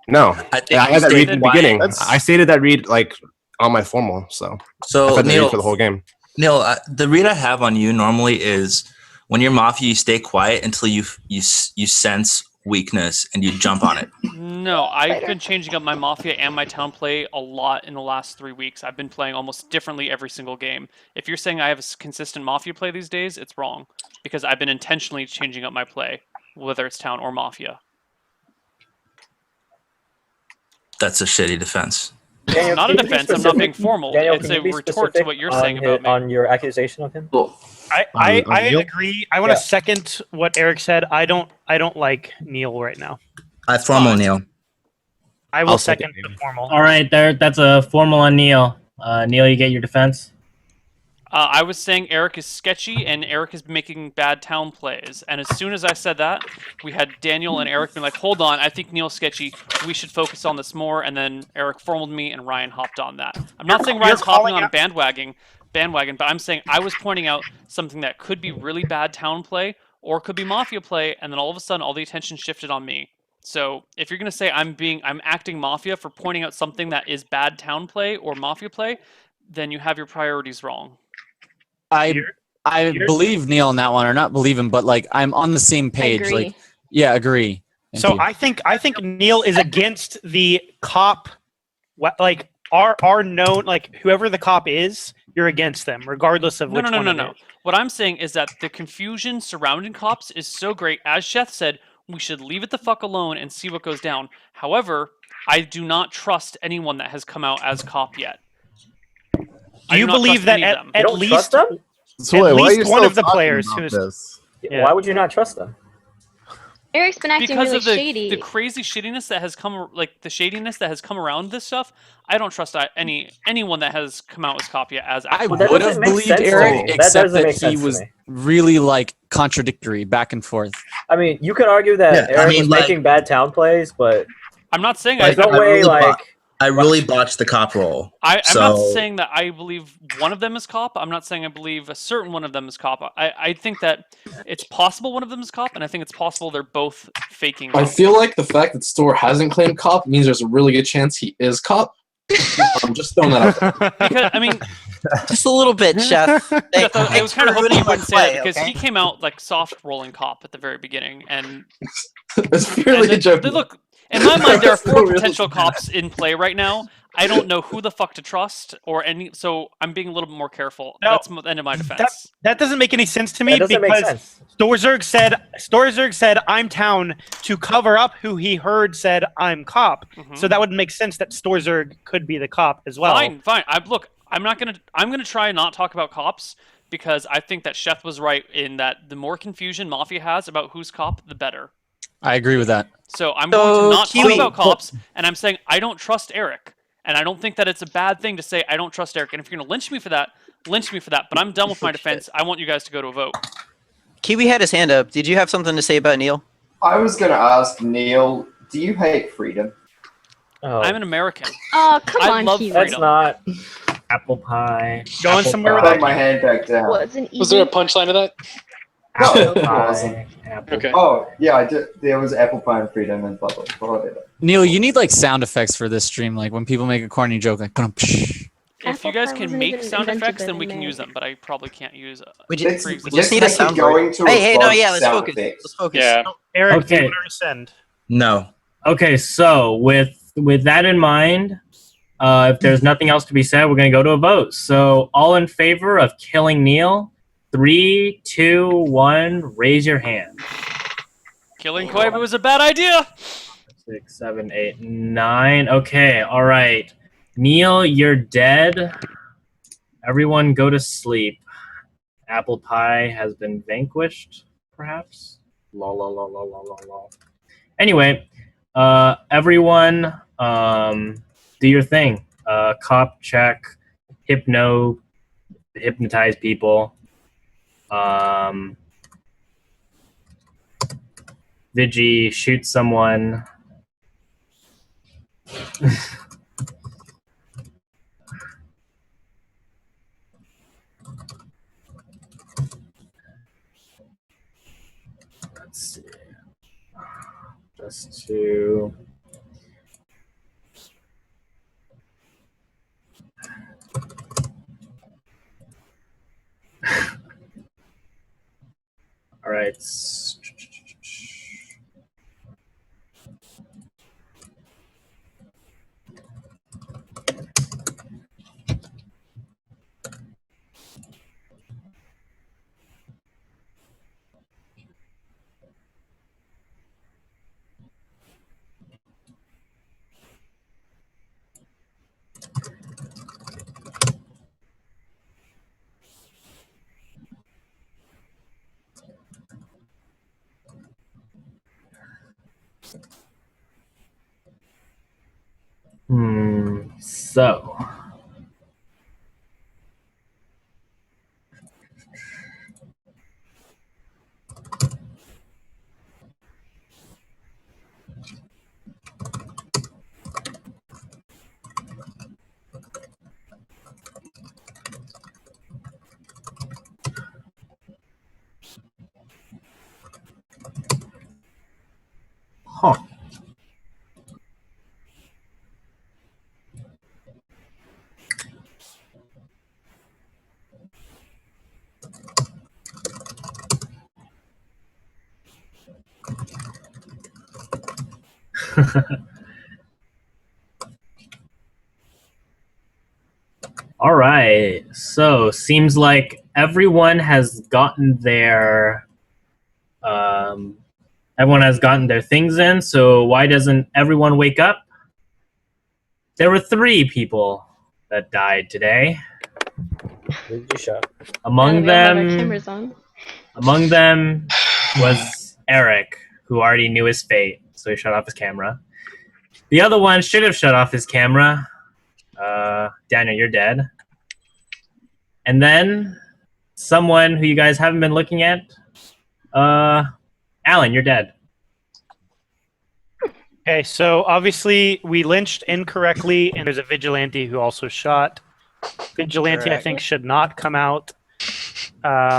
No, I think I you had that read stayed in the quiet. beginning. That's- I stated that read like on my formal, so I So had that Neil, read for the whole game. Neil, the read I have on you normally is when you're Mafia, you stay quiet until you sense weakness and you jump on it. No, I've been changing up my Mafia and my town play a lot in the last 3 weeks. I've been playing almost differently every single game. If you're saying I have a consistent Mafia play these days, it's wrong because I've been intentionally changing up my play, whether it's town or Mafia. That's a shitty defense. Daniel, Not a can you be defense. I'm not being specific? formal. Daniel, It's can you a be retort to specific what you're on saying about me. on your accusation of him. I Neil? agree. I want to Yeah. second what Eric said. I don't like Neil right now. I formal Neil. I will I'll second second the formal. All right, that's a formal on Neil. Neil, you get your defense. I was saying Eric is sketchy and Eric is making bad town plays. And as soon as I said that, we had Daniel and Eric being like, hold on, I think Neil's sketchy. We should focus on this more. And then Eric formaled me and Ryan hopped on that. I'm not saying Ryan's hopping on a bandwagon, but I'm saying I was pointing out something that could be really bad town play or could be Mafia play. And then all of a sudden, all the attention shifted on me. So if you're going to say I'm acting Mafia for pointing out something that is bad town play or Mafia play, then you have your priorities wrong. I believe Neil in that one, or not believe him, but like I'm on the same page. agree. Like, yeah, agree. Thank So you. I think Neil is against the cop. Like our known, like whoever the cop is, you're against them, regardless of which one. No. What I'm saying is that the confusion surrounding cops is so great. As Sheth said, we should leave it the fuck alone and see what goes down. However, I do not trust anyone that has come out as cop yet. Do you believe that at You don't least trust them? So at why are least you one still of the talking players about who's this? Yeah. Why would you not trust them? Eric's been acting because really of the shady. crazy shittiness that has come, like the shadiness that has come around this stuff. I don't trust anyone that has come out as copy as. I actual would have copy. believed Eric, except that he was really like contradictory back and forth. I mean, you could argue that Yeah, I Eric mean, was like- making bad town plays, but I'm not saying there's no way I really botched the cop role. I'm so, not saying that I believe one of them is cop. I'm not saying I believe a certain one of them is cop. I think that it's possible one of them is cop, and I think it's possible they're both faking. I cop. feel like the fact that Store hasn't claimed cop means there's a really good chance he is cop. I'm just throwing that out there. Because I mean, just a little bit, Chef. Jeff, I was kind of hoping you my wouldn't say that play, because okay? he came out like soft rolling cop at the very beginning, and it's purely a joke. Look, in my mind, there are That's four so potential cops in play right now. I don't know who the fuck to trust or any, so I'm being a little bit more careful. No, That's the end of my defense. That doesn't make any sense to me That doesn't make because sense. Storzerg said I'm town to cover up who he heard said I'm cop. So that would make sense that Storzerg could be the cop as well. Fine. I'm gonna try and not talk about cops because I think that Chef was right in that the more confusion Mafia has about who's cop, the better. I agree with that. So I'm going to not Kiwi- talk about cops, and I'm saying I don't trust Eric. And I don't think that it's a bad thing to say I don't trust Eric. And if you're going to lynch me for that, lynch me for that. But I'm done with my defense. I want you guys to go to a vote. Kiwi had his hand up. Did you have something to say about Neil? I was going to ask Neil, do you hate freedom? I'm an American. Oh, come I on, love Kiwi. freedom. That's not apple pie. Going apple somewhere with pie. Put my hand back down. Was an Was there a punchline to that? No, it pie, wasn't. Okay. Oh, yeah, I did. There was apple pie and freedom and blah, blah, blah, blah. Neil, you need like sound effects for this stream, like when people make a corny joke, like. If you guys can make sound effects, then we can use them. But I probably can't use. We Let's- We just need a let's make it soundboard. going to Hey, a no, vote yeah, let's sound focus. effects. Let's focus. Yeah. Eric, Okay. do you want to rescind? No. Okay, so with that in mind, if there's nothing else to be said, we're gonna go to a vote. So all in favor of killing Neil? 3, 2, 1. Raise your hand. Killing Koibu was a bad idea. 6, 7, 8, 9. Okay, all right. Neil, you're dead. Everyone go to sleep. Apple pie has been vanquished, perhaps? Lol, lol, lol, lol, lol, lol, lol. Anyway, everyone, do your thing. Cop check, hypnotize people. Vigi, shoot someone. Let's see. Just to. All right. So. Huh. All right. So seems like everyone has gotten their things in. So why doesn't everyone wake up? There were 3 people that died today. Among them was Eric, who already knew his fate, so he shut off his camera. The other one should have shut off his camera. Daniel, you're dead. And then someone who you guys haven't been looking at, Alan, you're dead. Okay, so obviously we lynched incorrectly, and there's a vigilante who also shot. Vigilante, I think, should not come out. All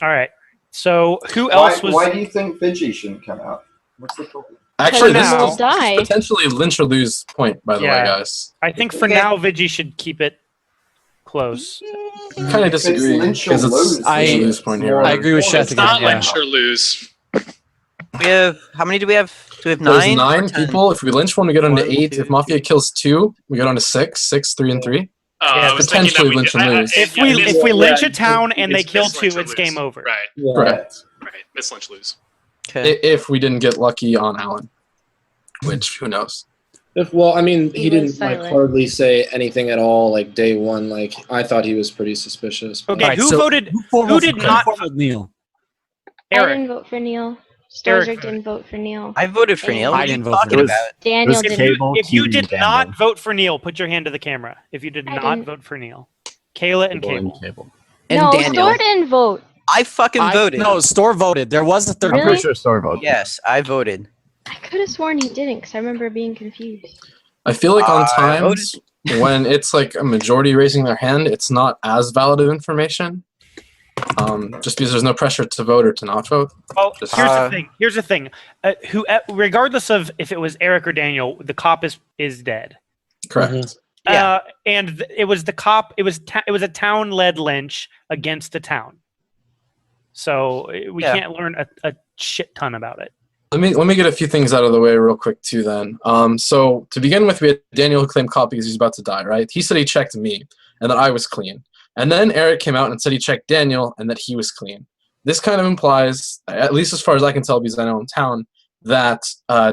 right. So who else was? Why do you think Vigi shouldn't come out? What's the problem? Actually, this now- is potentially lynch or lose point, by the way, guys. I think for now, Vigi should keep it close. Kind of disagree because it's lynch or lose point here. I agree with Sheth It's again. not Yeah. lynch or lose. We have how many do we have? Do we have There's 9? 9 people. If we lynch one, we get on to 8. If Mafia kills 2, we get on to 6. 6, 3, and 3. I was thinking that Potentially we lynch did- and lose. If we lynch a town and they It's kill miss lynch 2, or it's lose. game over. Right. Correct. Right. Miss lynch lose. If we didn't get lucky on Alan, which who knows? Well, I mean, He he didn't was like silent. hardly say anything at all. Like day one, like I thought he was pretty suspicious. Okay, Alright, who so voted? Who did not? Neil? I Eric. didn't vote for Neil. Eric Storzer didn't vote for Neil. I voted for Neil. What I are you didn't vote for talking Neil. about? Daniel It was didn't. Cable, If you Kiwi, did Daniel. not vote for Neil, put your hand to the camera. If you did I not didn't. vote for Neil, Kayla and Cable and Cable. Cable. And No, Daniel. Store didn't vote. I fucking voted. No, Store voted. There was a third. I'm Really? pretty sure Store voted. Yes, I voted. I could have sworn he didn't because I remember being confused. I feel like on I times when it's like a majority raising their hand, it's not as valid of information. Just because there's no pressure to vote or to not vote. Well, Just- here's the thing. Here's the thing. Regardless of if it was Eric or Daniel, the cop is dead. Correct. Yeah. And it was the cop. It was a town-led lynch against the town. So we Yeah. can't learn a shit ton about it. Let me get a few things out of the way real quick too. Then, so to begin with, we had Daniel who claimed cop because he's about to die. Right? He said he checked me and that I was clean. And then Eric came out and said he checked Daniel and that he was clean. This kind of implies, at least as far as I can tell, because I know in town, that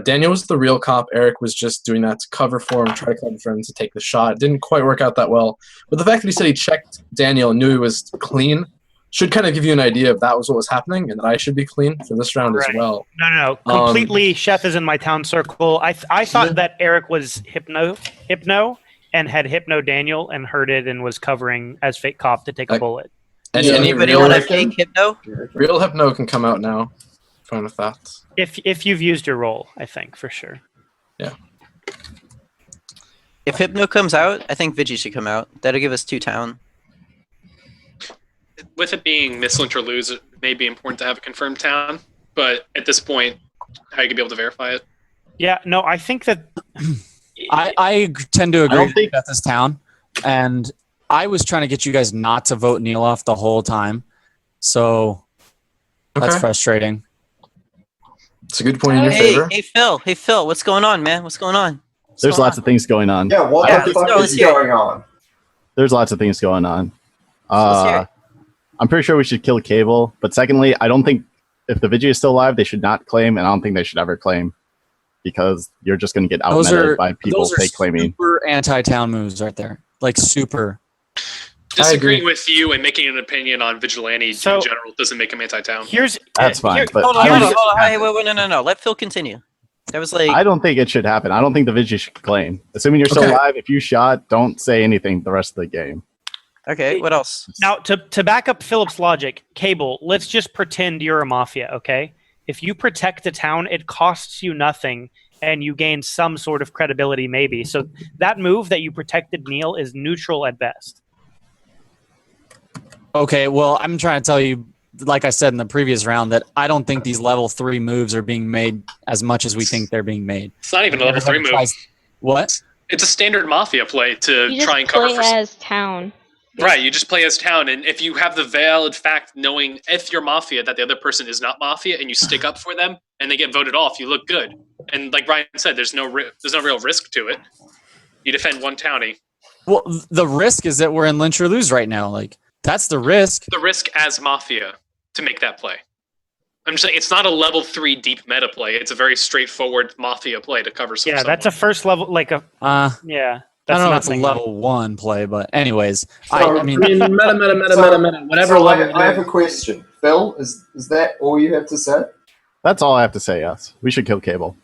Daniel was the real cop. Eric was just doing that to cover for him, try to cover for him to take the shot. It didn't quite work out that well. But the fact that he said he checked Daniel and knew he was clean should kind of give you an idea if that was what was happening and that I should be clean for this round as Right. well. No. Completely, Chef is in my town circle. I thought that Eric was hypno, and had hypno Daniel and heard it and was covering as fake cop to take a bullet. And Yeah, Anybody real, want to fake hypno? real hypno can come out now. Fine with that. If you've used your role, I think for sure. Yeah. If hypno comes out, I think Vigi should come out. That'll give us 2 town. With it being miss lynch or lose, it may be important to have a confirmed town. But at this point, how you can be able to verify it? Yeah. No, I think that. I tend to agree don't with think- Beth's town, and I was trying to get you guys not to vote Neil off the whole time, so that's Okay. frustrating. It's a good point in your Hey, favor. hey Phil, what's going on, man? What's going on? There's lots of things going on. Yeah, what Yeah, the fuck let's is hear it. going on? There's lots of things going on. Let's hear it. I'm pretty sure we should kill Cable. But secondly, I don't think if the Vigi is still alive, they should not claim, and I don't think they should ever claim because you're just going to get Those outmetaed are by people those are fake claiming. super anti-town moves right there, like super. Disagreeing with you and making an opinion on vigilante So- in general doesn't make him anti-town. Here's That's fine. But Hold on, I don't hold on, think- hold on. Hey, wait, no. Let Phil continue. That was like, I don't think it should happen. I don't think the Vigi should claim. Assuming you're still Okay. alive, if you shot, don't say anything the rest of the game. okay, what else? now to back up Philip's logic. Cable. Let's just pretend you're a mafia. Okay. If you protect the town, it costs you nothing, and you gain some sort of credibility, maybe. So that move that you protected Neil is neutral at best. Okay, well, I'm trying to tell you, like I said in the previous round, that I don't think these level 3 moves are being made as much as we think they're being made. It's not even a level 3 move. What? It's a standard mafia play to You just try and cover play for. as town. Right, you just play as town, and if you have the valid fact knowing if you're mafia that the other person is not mafia, and you stick up for them, and they get voted off, you look good. And like Ryan said, there's no real risk to it. You defend one townie. Well, the risk is that we're in lynch or lose right now. Like, that's the risk. The risk as mafia to make that play. I'm just saying it's not a level 3 deep meta play. It's a very straightforward mafia play to cover some. Yeah, that's a first level, like a. Yeah, I that's don't know if it's a nothing. level 1 play, but anyways, So, I mean, meta, whatever so level. I have a question. Phil, is that all you have to say? That's all I have to say. Yes, we should kill Cable.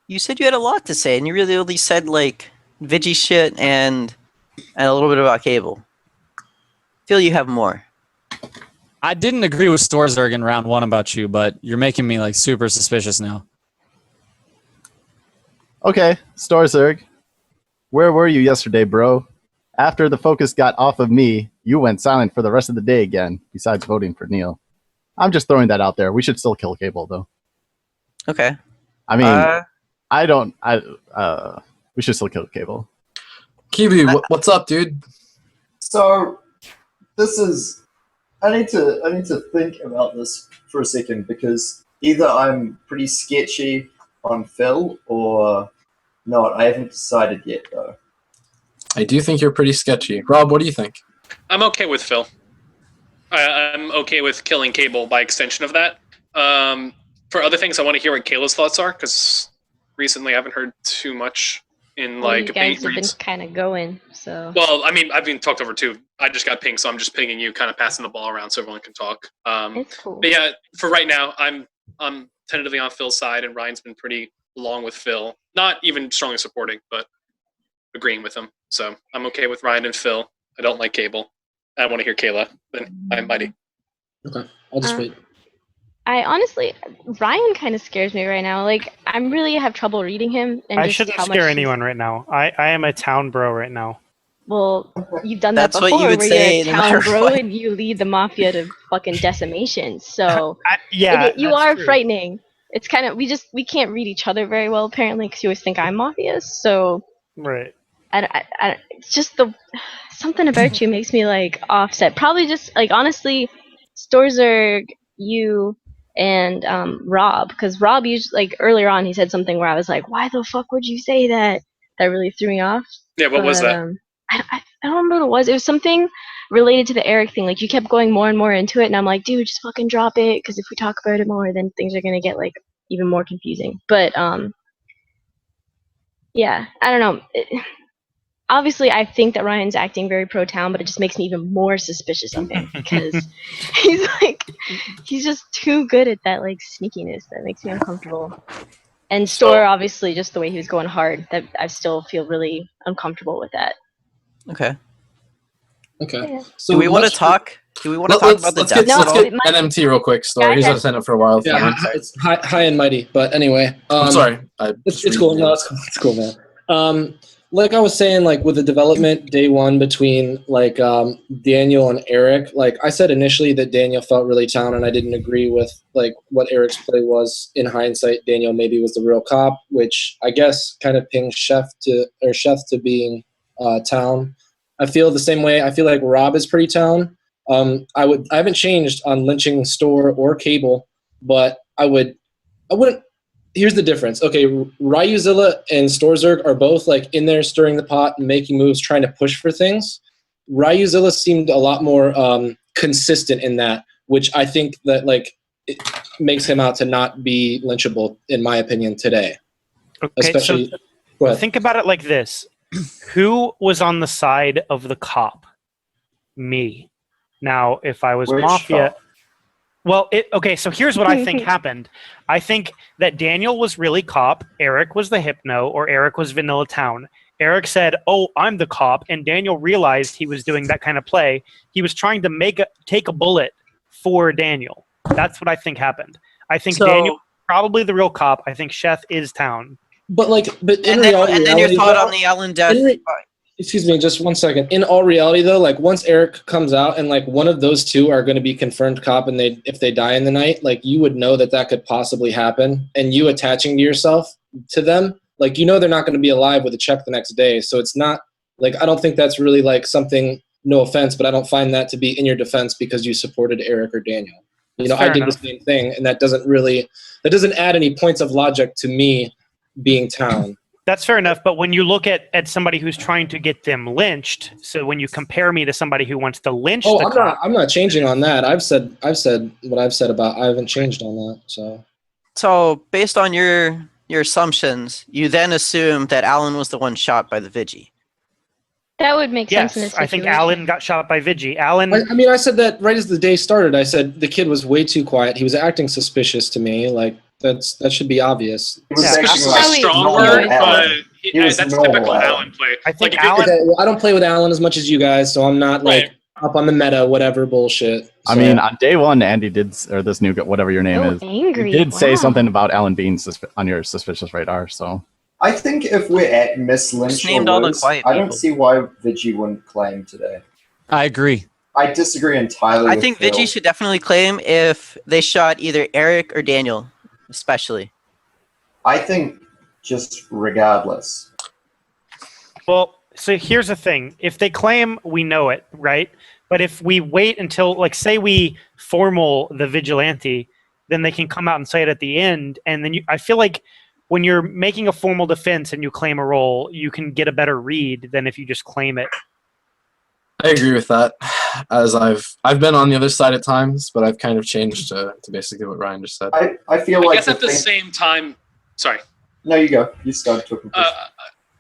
You said you had a lot to say, and you really only said like Vigi shit and a little bit about Cable. Feel you have more. I didn't agree with Storzerg in round 1 about you, but you're making me like super suspicious now. Okay, Storzerg, where were you yesterday, bro? After the focus got off of me, you went silent for the rest of the day again, besides voting for Neil. I'm just throwing that out there. We should still kill Cable, though. Okay. I mean, we should still kill Cable. Kiwi, what's up, dude? So, this is. I need to think about this for a second because either I'm pretty sketchy on Phil or not. I haven't decided yet, though. I do think you're pretty sketchy. Rob, what do you think? I'm okay with Phil. I'm okay with killing Cable by extension of that. For other things, I want to hear what Kayla's thoughts are because recently I haven't heard too much in like you guys have been reads. kind of going, so. Well, I mean, I've been talked over too. I just got pinged, so I'm just pinging you, kind of passing the ball around so everyone can talk. It's cool. But yeah, for right now, I'm tentatively on Phil's side, and Ryan's been pretty along with Phil. Not even strongly supporting, but agreeing with him. So I'm okay with Ryan and Phil. I don't like Cable. I want to hear Kayla. Then I'm Mighty. Okay, I'll just wait. I honestly, Ryan kind of scares me right now. Like, I'm really have trouble reading him. And I just shouldn't how scare much anyone right now. I am a town bro right now. Well, you've done That's that what before, you would where say you're a no town matter bro what. and you lead the mafia to fucking decimation. So Yeah, you that's are true. frightening. It's kind of we can't read each other very well apparently because you always think I'm mafia. So Right. it's just something about you makes me like offset. Probably just like honestly, Storzerg, you and Rob, because Rob usually like earlier on he said something where I was like, why the fuck would you say that? That really threw me off. Yeah, what was that? I don't remember what it was. It was something related to the Eric thing. Like you kept going more and more into it, and I'm like, dude, just fucking drop it. Because if we talk about it more, then things are gonna get like even more confusing. But yeah, I don't know. Obviously, I think that Ryan's acting very pro town, but it just makes me even more suspicious of him because he's just too good at that like sneakiness that makes me uncomfortable. And Store, obviously, just the way he was going hard, that I still feel really uncomfortable with that. Okay. Okay. Yeah. So Do we want to let's- talk? Do we want to talk about the deaths at all? Let's get NMT real quick, Story. He's Guys, on a sign-up for a while. Yeah, it's high and mighty. But anyway, I'm sorry. It's cool. No, it's cool, man. Like I was saying, like with the development day one between like Daniel and Eric, like I said initially that Daniel felt really down, and I didn't agree with like what Eric's play was. In hindsight, Daniel maybe was the real cop, which I guess kind of pinged Chef to being town. I feel the same way. I feel like Rob is pretty town. I haven't changed on lynching Store or Cable, but I wouldn't. Here's the difference. Okay, Ryuzilla and Storzerg are both like in there stirring the pot and making moves, trying to push for things. Ryuzilla seemed a lot more consistent in that, which I think that like it makes him out to not be lynchable, in my opinion, today. Okay, Especially, so think about it like this: who was on the side of the cop? Me. Now, if I was Which Mafia. cop? Well, okay, so here's what I think happened. I think that Daniel was really cop, Eric was the hypno, or Eric was Vanilla Town. Eric said, oh, I'm the cop, and Daniel realized he was doing that kind of play. He was trying to take a bullet for Daniel. That's what I think happened. I think Daniel probably the real cop. I think Chef is Town. but in And then your reality, thought though, on the Ellen death. excuse me, just 1 second. In all reality, though, like once Eric comes out and like one of those two are going to be confirmed cop, and if they die in the night, like you would know that could possibly happen, and you attaching to yourself to them, like you know they're not going to be alive with a check the next day. So it's not like I don't think that's really like something. No offense, but I don't find that to be in your defense because you supported Eric or Daniel. You know, I did the same thing, and that doesn't add any points of logic to me being Town. That's fair enough, but when you look at somebody who's trying to get them lynched, so when you compare me to somebody who wants to lynch the cop, I'm not changing on that. I've said what I've said about. I haven't changed on that. So based on your assumptions, you then assume that Alan was the one shot by the Vigi. That would make sense in this yes, situation. I think Alan got shot by Vigi. Alan. I mean, I said that right as the day started. I said the kid was way too quiet. He was acting suspicious to me. Like That should be obvious. It was Yeah. actually Suspicious is like a strong normal word, but Alan. He was that's normal typical Alan. Alan play. I think Like, if you're- Alan. Okay, well, I don't play with Alan as much as you guys, so I'm not like up on the meta, whatever bullshit. I So- mean, on day one, Andy did, or this new, whatever your name So is, angry. you did say Wow. something about Alan being on your suspicious radar. So I think if we're at Miss Lynch Just or named all the lose, quiet I don't people. see why Vigi wouldn't claim today. I agree. I disagree entirely. I with think Phil. Vigi should definitely claim if they shot either Eric or Daniel, especially. I think just regardless. Well, so here's the thing. If they claim, we know it, right? But if we wait until, like, say we formal the vigilante, then they can come out and say it at the end. And then I feel like when you're making a formal defense and you claim a role, you can get a better read than if you just claim it. I agree with that. As I've been on the other side at times, but I've kind of changed to basically what Ryan just said. I feel I like guess at the same time, sorry. No, you go. You started talking. First.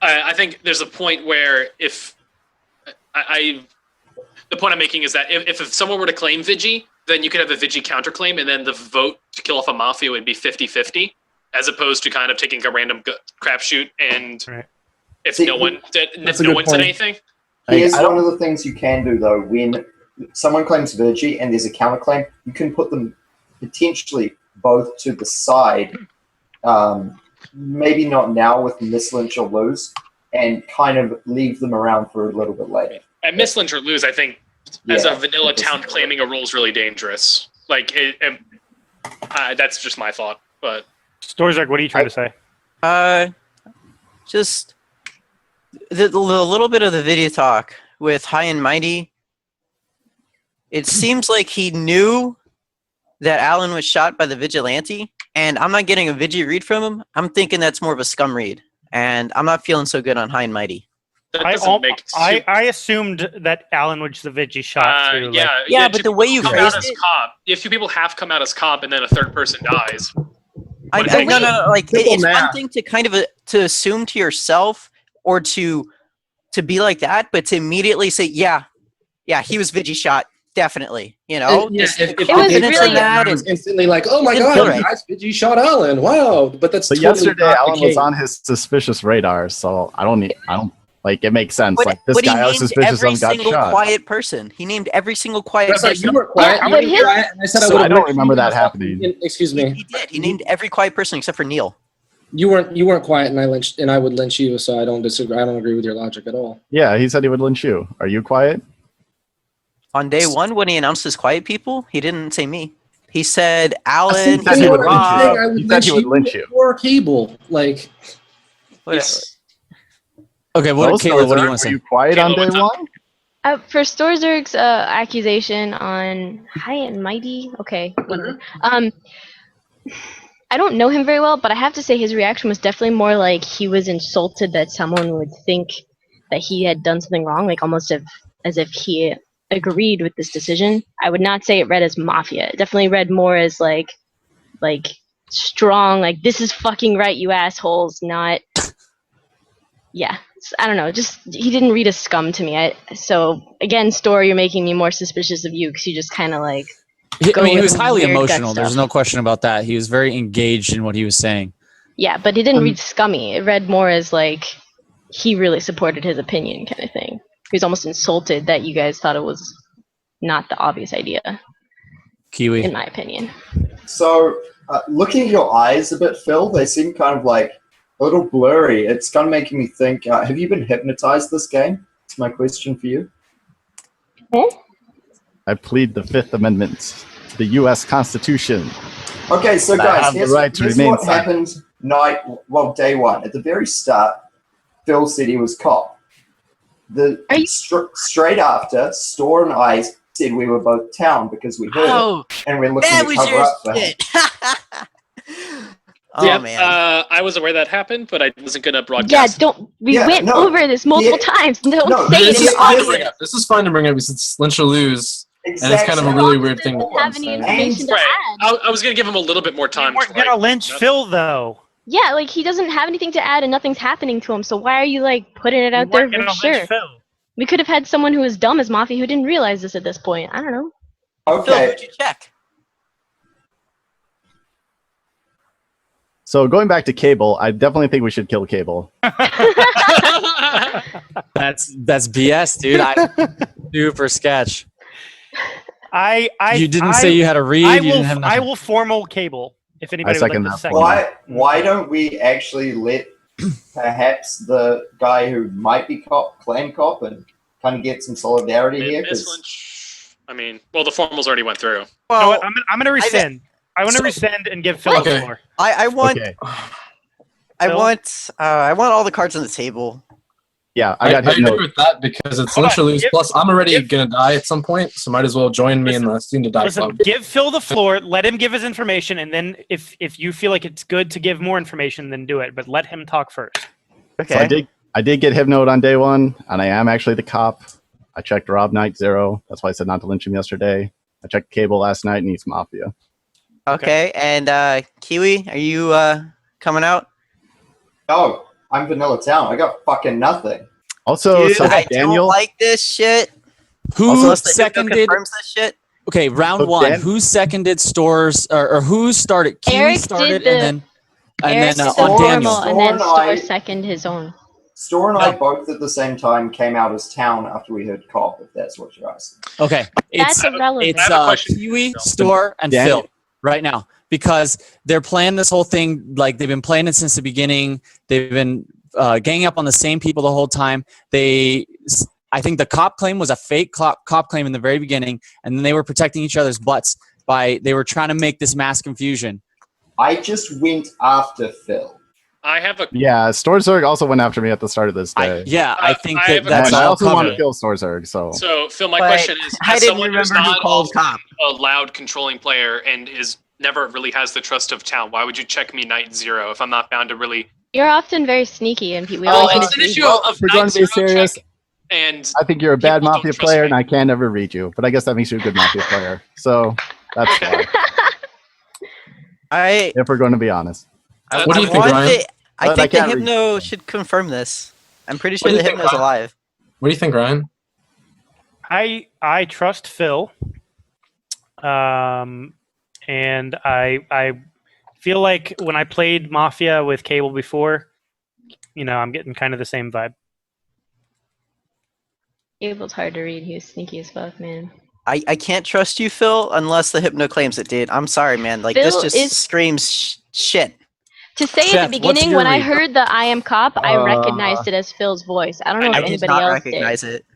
I think there's a point where if the point I'm making is that if someone were to claim Vigi, then you could have a Vigi counterclaim, and then the vote to kill off a Mafia would be 50-50, as opposed to kind of taking a random crapshoot, and if See, no one said that's a good said point. anything. Here's one of the things you can do though. When someone claims Vigi and there's a counterclaim, you can put them potentially both to the side. Maybe not now with Miss Lynch or lose, and kind of leave them around for a little bit later. At Miss Lynch or lose, I think as Yeah, a vanilla town claiming a role is really dangerous. Like that's just my thought. But Storzak, what are you trying to say? Just the little bit of the video talk with High and Mighty. It seems like he knew that Alan was shot by the vigilante, and I'm not getting a Vigi read from him. I'm thinking that's more of a scum read, and I'm not feeling so good on High and Mighty. that I, doesn't make I assumed that Alan was the Vigi shot too. yeah, but the way you come out phrased as it- cop, if two people have come out as cop and then a third person dies. No. Like Simple it's one math. thing to kind of to assume to yourself or to be like that, but to immediately say, yeah, he was Vigi shot, definitely. You know, Yeah, just if the they confidence did in that, it's and instantly like, oh my Didn't god, feel right. guys, Vigi shot Alan. Wow, but that's But totally yesterday, not the Alan was case. on his suspicious radar, so I don't like it makes sense. like this but he guy I was named suspicious every of got single shot. quiet person. He named every single quiet That's right, person. you were quiet. You but were his- quiet, and I said So I I would don't remember that happening. Excuse me. He did. He named every quiet person except for Neil. You weren't quiet, and I would lynch you. So I don't disagree. I don't agree with your logic at all. Yeah, he said he would lynch you. Are you quiet? On day one, when he announced his quiet people, he didn't say me. He said I Alan. think said he would lynch you. I would He said he would lynch you. or Cable. Like, Okay, what, Those Caleb? What do you Storzak, want to were say? you quiet on day one? For Storzerg's accusation on High and Mighty, okay, whatever. I don't know him very well, but I have to say his reaction was definitely more like he was insulted that someone would think that he had done something wrong, like almost as if he agreed with this decision. I would not say it read as Mafia. It definitely read more as like strong, like this is fucking right, you assholes, not. Yeah, I don't know. Just he didn't read as scum to me. So again, Story, you're making me more suspicious of you because you just kind of like. I mean, he was with highly weird gut emotional. There's stuff. no question about that. He was very engaged in what he was saying. Yeah, but it didn't read scummy. It read more as like he really supported his opinion, kind of thing. He was almost insulted that you guys thought it was not the obvious idea. Kiwi, in my opinion. So, looking at your eyes a bit, Phil, they seem kind of like a little blurry. It's kind of making me think, have you been hypnotized this game? That's my question for you. I plead the Fifth Amendment to the U.S. Constitution. Okay, so I guys, have the here's, right to here's remain what silent. happened day one. At the very start, Phil said he was cop. Straight after, Store and I said we were both town because we heard it, and we're looking that to was cover your up for him. shit. Oh yeah, man. I was aware that happened, but I wasn't gonna Yeah, broadcast. we went over this multiple times. Don't say it. This It's is fine to obvious. bring up. This is fine to bring up because it's lynch or lose, and it's kind of a Exactly. really weird thing. Have any information to Right. add? I was gonna give him a little bit more time. We're gonna lynch Phil though. Yeah, like he doesn't have anything to add and nothing's happening to him. So why are you like putting it out there weren't for gonna sure? lynch Phil. We could have had someone who was dumb as Mafia who didn't realize this at this point. I don't know. Okay. Phil, who'd you check? So going back to Cable, I definitely think we should kill Cable. That's BS, dude. I do for sketch. You didn't say you had a read. You didn't have I nothing. will formal Cable if anybody would like second to that second. Why don't we actually let perhaps the guy who might be clan cop and kind of get some solidarity here? I mean, well, the formals already went through. You know what? I'm going to rescind. I want to rescind and give Phil the floor. I want. Okay. I want all the cards on the table. Yeah, I got agree Hypno. with that because it's lynch or lose. Plus, I'm already gonna die at some point, so might as well join me in the soon to die Listen, club. give Phil the floor. Let him give his information, and then if you feel like it's good to give more information, then do it. But let him talk first. Okay. So I did get Hypnoed on day one, and I am actually the cop. I checked Rob Knight 0. That's why I said not to lynch him yesterday. I checked Cable last night, and he's Mafia. Okay, and Kiwi, are you coming out? Oh, I'm Vanilla Town. I got fucking nothing. Also, Dude, so I Daniel. don't like this shit. Who Unless the Hypno seconded? confirms this shit. Okay, round So one. Dan- Who seconded Stores or who started? Kiwi Eric started, did and Eric then did the on formal, Daniel. and then Store and I- Store second his own. Store and I both at the same time came out as Town after we heard cop, if that's what you're asking. Okay, That's irrelevant. It's I have a question. Kiwi, Store, and Daniel. Phil right now because they're playing this whole thing like they've been playing it since the beginning. They've been ganging up on the same people the whole time. I think the cop claim was a fake cop claim in the very beginning, and then they were protecting each other's butts they were trying to make this mass confusion. I just went after Phil. I have a Yeah, Storzerg also went after me at the start of this day. I think I have a that's and I all also want to covered. kill Storzerg, so. So, Phil, my But question is: I as didn't someone who's remember who not called cop. a loud, controlling player and is never really has the trust of Town, why would you check me Night 0 if I'm not bound to really? You're often very sneaky, and we Well, always it's an misread issue you. of If we're Night going to be 0 serious, check, and I think you're a bad people don't Mafia trust player, me. and I can't ever read you. But I guess that makes you a good Mafia player. So that's why, if we're going to be honest. What do you think, Ryan? I But I think the can't read Hypno should confirm this. I'm pretty sure What do the you think, Hypno's Ryan? alive. What do you think, Ryan? I trust Phil, and I feel like when I played Mafia with Cable before, I'm getting kind of the same vibe. Abel's hard to read. He was sneaky as fuck, man. I can't trust you, Phil, unless the Hypno claims it did. I'm sorry, man. Like, Phil this just is- screams shit. To say Seth, at the what's beginning, your when I read? heard the I am cop, I recognized it as Phil's voice. I don't know I if did anybody not else recognize did. it.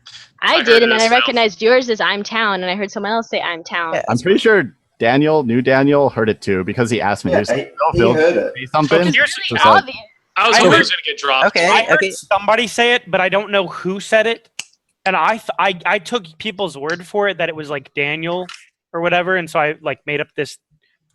I heard did, it and then as I Phil. recognized yours as I'm Town, and I heard someone else say I'm Town. Yeah. I'm pretty sure new Daniel, heard it too because he asked me. Yeah, He was like, he Phil, heard it. say something. Okay, Just here's like, Obvious. I was I hoping it heard- was going to get dropped. Okay. I heard somebody say it, but I don't know who said it. And I took people's word for it that it was like Daniel or whatever, and so I made up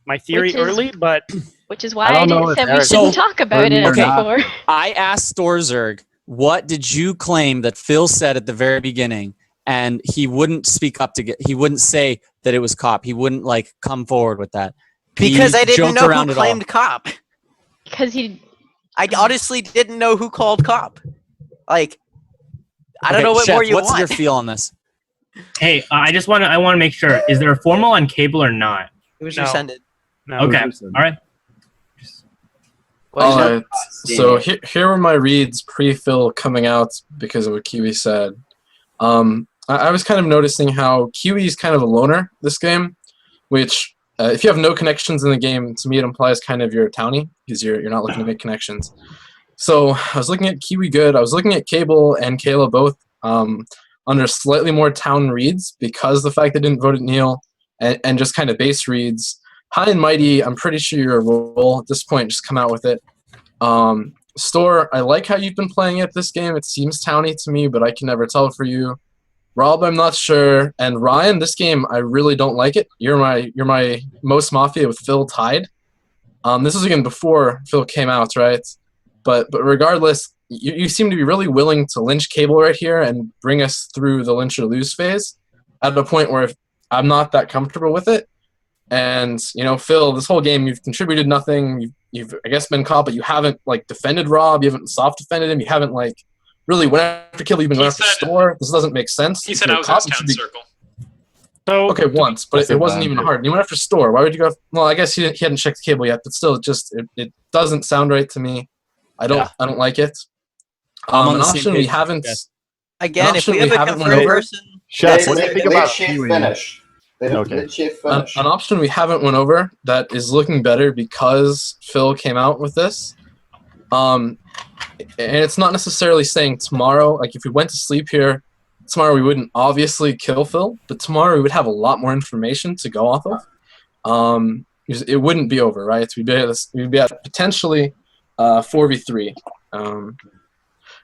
my theory Which is- early. But Which is why I I, don't know didn't if say we Eric shouldn't So- talk about heard me it or not. before. I asked Storzerg, what did you claim that Phil said at the very beginning? And he wouldn't speak up he wouldn't say that it was cop. He wouldn't come forward with that. Because He I didn't joked know around who it all. claimed cop. Because he I honestly didn't know who called cop. Like, I don't Okay, know what Chef, more you what's want. your feel on this? Hey, I want to make sure. Is there a formal on Cable or not? It was No. rescinded. no. Okay. All right. What is All it? right. So here were my reads pre-Phil coming out because of what Kiwi said. I was kind of noticing how Kiwi is kind of a loner this game, which if you have no connections in the game, to me it implies kind of you're a townie because you're not looking to make connections. So I was looking at Kiwi good. I was looking at Cable and Kayla both under slightly more town reads because the fact they didn't vote at Neil and just kind of base reads. High and Mighty, I'm pretty sure you're a roll at this point. Just come out with it. Store, I like how you've been playing it this game. It seems towny to me, but I can never tell for you. Rob, I'm not sure. And Ryan, this game, I really don't like it. You're my most Mafia with Phil tied. This was again before Phil came out, right? But regardless, you seem to be really willing to lynch Cable right here and bring us through the lynch or lose phase at a point where I'm not that comfortable with it. And, Phil, this whole game, you've contributed nothing. You've I guess, been caught, but you haven't, defended Rob. You haven't soft defended him. You haven't, really went after Kill. You've been going after Store. This doesn't make sense. He If said you're I a was in cop, his you town should be- circle. So Okay, once, but it wasn't even hard. You went after Store. Why would you go? Well, I guess he hadn't checked the cable yet, but still, it doesn't sound right to me. I don't like it. I'm on An the same option we page. haven't. Again, if option we have a haven't went confirmed over. person, Chef, what do you think about Kiwi? finish? Okay. Let Chef finish. An option we haven't went over that is looking better because Phil came out with this. And it's not necessarily saying tomorrow. Like if we went to sleep here tomorrow, we wouldn't obviously kill Phil, but tomorrow we would have a lot more information to go off of. It wouldn't be over, right? We'd be at potentially 4v3. And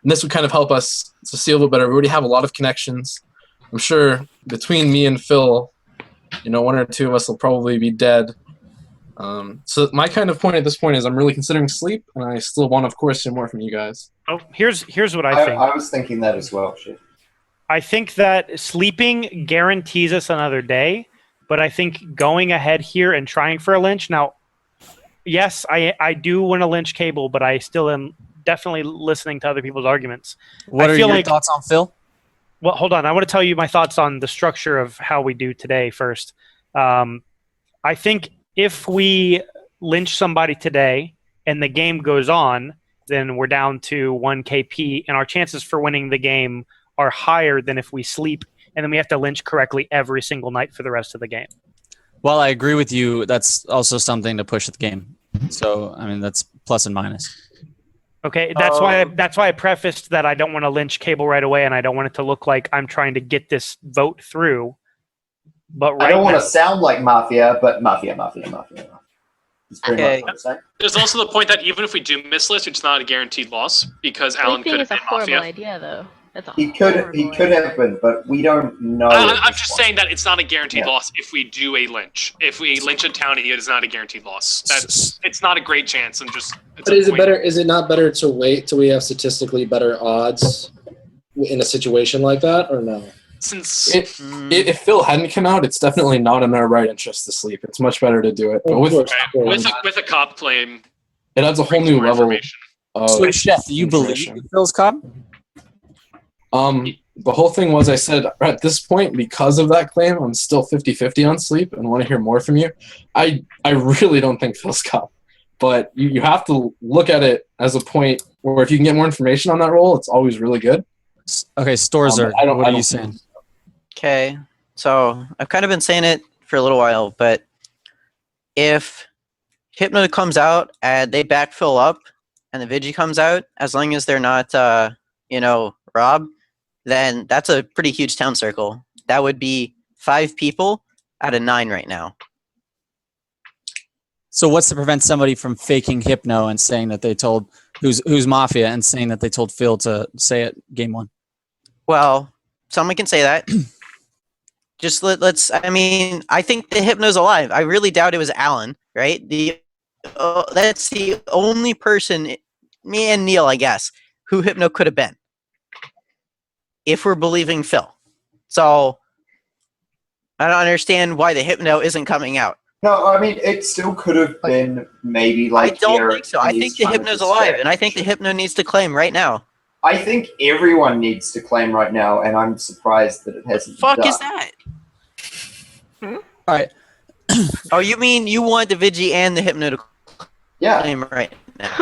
this would kind of help us to see a little better. We already have a lot of connections. I'm sure between me and Phil, one or two of us will probably be dead. So my kind of point at this point is I'm really considering sleep, and I still want, of course, hear more from you guys. Oh, here's what I think. I was thinking that as well. Shit. I think that sleeping guarantees us another day, but I think going ahead here and trying for a lynch. Now, yes, I do want a lynch cable, but I still am definitely listening to other people's arguments. What are your thoughts on Phil? Well, hold on. I want to tell you my thoughts on the structure of how we do today first. I think if we lynch somebody today and the game goes on, then we're down to 1 KP, and our chances for winning the game are higher than if we sleep and then we have to lynch correctly every single night for the rest of the game. Well, I agree with you. That's also something to push the game. So, I mean, that's plus and minus. Okay, that's why I prefaced that I don't want to lynch cable right away, and I don't want it to look like I'm trying to get this vote through. But I don't want to sound like Mafia, but Mafia. It's pretty Okay. much what I'm saying. There's also the point that even if we do miss list, it's not a guaranteed loss because Alan Sleeping could is have a been horrible Mafia. idea, though. That's a He could have been, but we don't know. I'm just saying that it's not a guaranteed loss if we do a lynch. If we lynch a town, it is not a guaranteed loss. It's not a great chance. But is it better? Is it not better to wait till we have statistically better odds in a situation like that, or no? Since if Phil hadn't come out, it's definitely not in our right interest to sleep. It's much better to do it. But with a cop claim, it adds a whole new level. So, Chef, do you believe in Phil's cop? The whole thing was, I said at this point, because of that claim, I'm still 50-50 on sleep and want to hear more from you. I really don't think Phil's cop, but you have to look at it as a point where if you can get more information on that role, it's always really good. Okay, Storzer, what are you saying? Okay, so I've kind of been saying it for a little while, but if Hypno comes out and they backfill up and the Vigi comes out, as long as they're not, Rob, then that's a pretty huge town circle. That would be 5 people out of 9 right now. So what's to prevent somebody from faking Hypno and saying that they told who's Mafia and saying that they told Phil to say it game 1? Well, someone can say that. Just let's. I mean, I think the Hypno's alive. I really doubt it was Alan, right? That's the only person, me and Neil, I guess, who Hypno could have been, if we're believing Phil. So I don't understand why the Hypno isn't coming out. No, I mean it still could have been maybe like. I don't think so. I think the Hypno's alive, and I think the Hypno needs to claim right now. I think everyone needs to claim right now, and I'm surprised that it hasn't. Fuck done. is that? All right. Oh, you mean you want the Vigi and the Hypno to claim right now?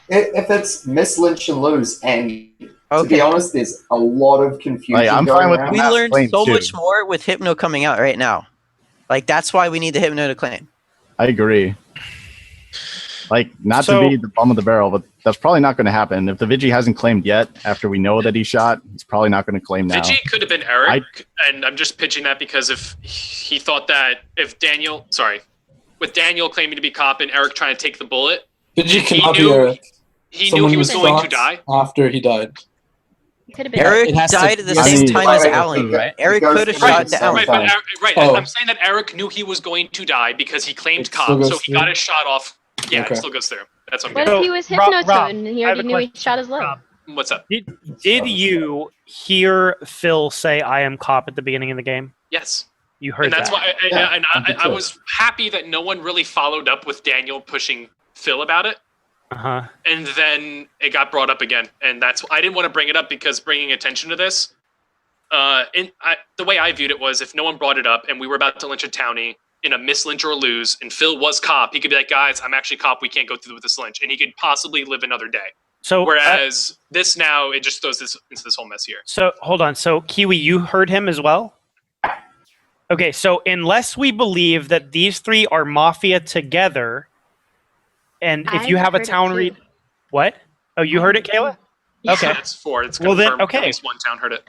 If it's miss, lynch, and lose, and to be honest, there's a lot of confusion. I'm going fine with around. We learned so much more with Hypno coming out right now. Like, that's why we need the Hypno to claim. I agree. Like, not to be the bum of the barrel, but that's probably not going to happen. If the Vigi hasn't claimed yet, after we know that he shot, he's probably not going to claim now. Vigi could have been Eric, and I'm just pitching that because if he thought that with Daniel claiming to be cop and Eric trying to take the bullet, Vigi cannot be Eric. He knew he was going to shot die. After he died. Eric died at the same time as Alan, right? Eric could have shot the Alan. Right. I'm saying that Eric knew he was going to die because he claimed cop, so he got his shot off. Yeah, it still goes through. That's what I'm What getting. if he was hypnotized and he already knew he shot his leg? What's up? Did you hear Phil say "I am cop" at the beginning of the game? Yes. You heard and that's that. why I was happy that no one really followed up with Daniel pushing Phil about it. Uh-huh. And then it got brought up again, and I didn't want to bring it up because bringing attention to this The way I viewed it was if no one brought it up and we were about to lynch a townie in a mislynch or a lose, and Phil was cop, he could be like, guys, I'm actually cop. We can't go through with this lynch, and he could possibly live another day. So whereas this now, it just throws this into this whole mess here. So hold on. So Kiwi, you heard him as well? Okay, so unless we believe that these three are Mafia together, and if you have a town read, what? Oh, you heard it, Kayla? Okay. It's 4. It's Well, confirmed. then, okay. At least one town heard it.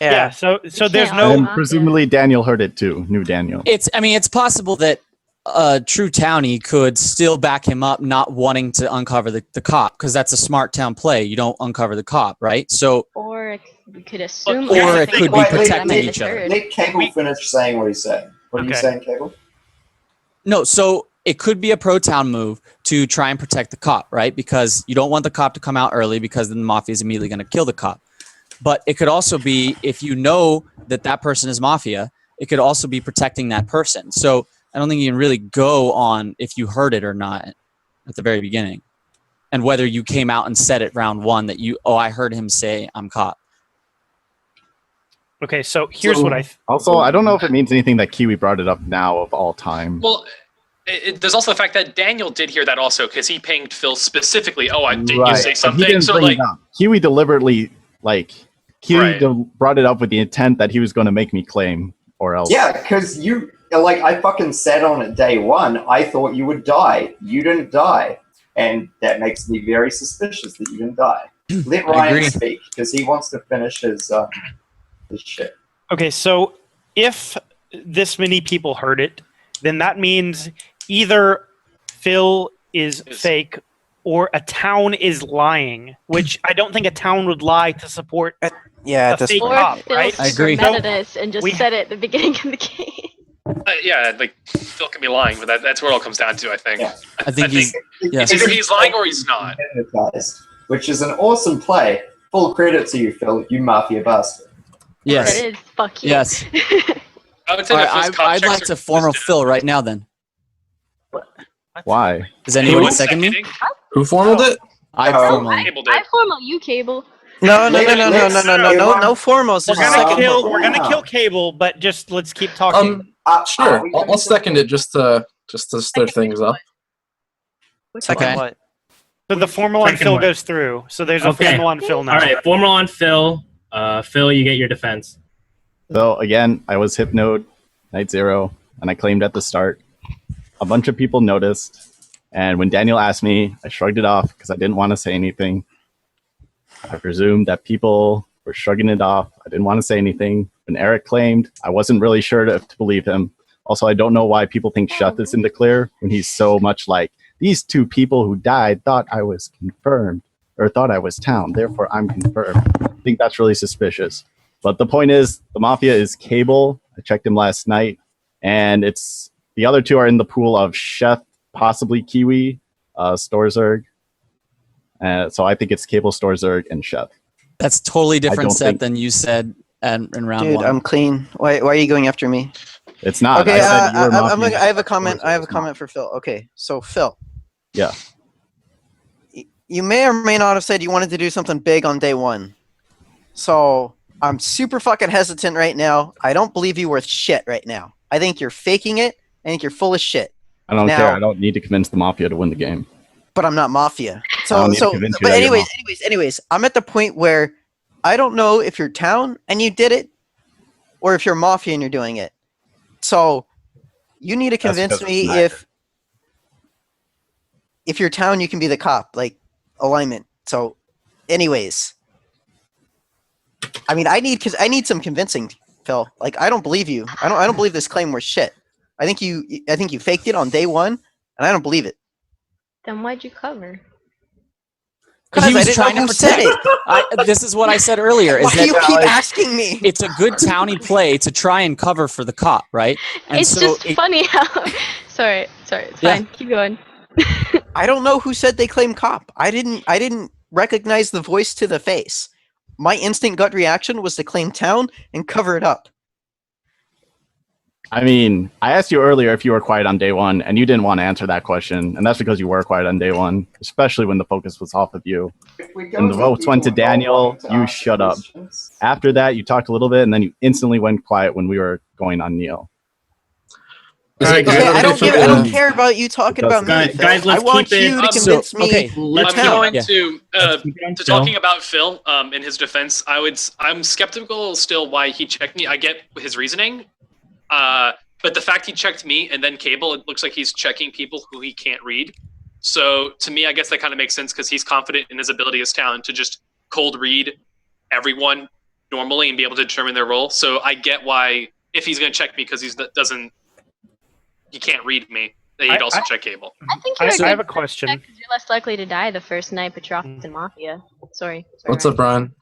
Yeah. So there's no. And presumably Daniel heard it too. New Daniel. I mean, it's possible that a true townie could still back him up, not wanting to uncover the cop, because that's a smart town play. You don't uncover the cop, right? So, Or we could assume. or it could be protecting each other. Let Cable finish saying what he's saying. What are you saying, Cable? No, so it could be a pro town move to try and protect the cop, right? Because you don't want the cop to come out early, because then the Mafia is immediately going to kill the cop. But it could also be, if you know that that person is Mafia, it could also be protecting that person. So I don't think you can really go on if you heard it or not at the very beginning. And whether you came out and said it round one that I heard him say I'm cop. Okay, so here's what I... Also, I don't know if it means anything that Kiwi brought it up now of all time. Well, there's also the fact that Daniel did hear that also, because he pinged Phil specifically. Oh, did you say But something? he didn't So bring like, it up. Kiwi deliberately, Right. brought it up with the intent that he was going to make me claim, or else. Yeah, because I fucking said on it day one, I thought you would die. You didn't die. And that makes me very suspicious that you didn't die. Let Ryan speak, because he wants to finish his shit. Okay, so if this many people heard it, then that means either Phil is fake or a town is lying, which I don't think a town would lie to support a fake Or cop, Phil right? meta this and just said it at the beginning of the game. yeah, like Phil can be lying, but that's where it all comes down to, I think. Yeah. I think he's... It's either he's lying or he's not. Which is an awesome play. Full credit to you, Phil. You Mafia bastard. Yes. It is. Fuck you. Yes. I would say I'd like to formal Phil right now then. Why? Does anyone second me? Who formaled it? I formally. I formal you, Cable. No formals. We're gonna kill Cable, but just let's keep talking. Sure. I'll second it just to stir things up. Second what? So the formal on Second Phil one. goes through. So there's a formal on Phil now. All right, formal on Phil. Phil, you get your defense. So again, I was hypnoed, night 0, and I claimed at the start. A bunch of people noticed, and when Daniel asked me, I shrugged it off because I didn't want to say anything. I presumed that people were shrugging it off. I didn't want to say anything. When Eric claimed, I wasn't really sure to believe him. Also, I don't know why people think Shuth is in the clear when he's so much like, these two people who died thought I was confirmed, or thought I was town, therefore I'm confirmed. I think that's really suspicious. But the point is, the Mafia is Cable. I checked him last night, and it's the other two are in the pool of Chef, possibly Kiwi, Storzerg. So I think it's Cable, Storzerg, and Chef. That's totally different set than you said in round Dude, one. I'm clean. Why are you going after me? It's not. Okay, I said you were Mafia. I have a comment. I have a comment for Phil. Okay, so Phil. Yeah. You may or may not have said you wanted to do something big on day one. So I'm super fucking hesitant right now. I don't believe you worth shit right now. I think you're faking it. I think you're full of shit. I don't care. I don't need to convince the Mafia to win the game. But I'm not Mafia. I don't need to convince you But that you're anyways, I'm at the point where I don't know if you're town and you did it, or if you're Mafia and you're doing it. So you need to convince me if you're town, you can be the cop, like alignment. So, anyways, I mean, I need some convincing, Phil. Like, I don't believe you. I don't believe this claim was shit. I think you faked it on day one, and I don't believe it. Then why'd you cover? Because He I was didn't trying know to who said protect it. This is what I said earlier. Is Why that do you keep asking me? It's a good townie play to try and cover for the cop, right? And It's just funny how. Sorry, it's fine. Keep going. I don't know who said they claim cop. I didn't recognize the voice to the face. My instant gut reaction was to claim town and cover it up. I mean, I asked you earlier if you were quiet on day one, and you didn't want to answer that question, and that's because you were quiet on day one, especially when the focus was off of you. And the votes went to Daniel, you shut up. After that, you talked a little bit, and then you instantly went quiet when we were going on Neil. Okay, I don't care about you talking about me. Guys, Phil. let's I want keep it- you to convince me. let's you're go down. To talking about Phil, in his defense, I'm skeptical still why he checked me. I get his reasoning, but the fact he checked me and then Cable, it looks like he's checking people who he can't read. So to me, I guess that kind of makes sense because he's confident in his ability as talent to just cold read everyone normally and be able to determine their role. So I get why if he's going to check me because he can't read me, that he'd also check Cable. I think I have a question. Because you're less likely to die the first night Patrox and Mafia. Sorry. What's up, Brian?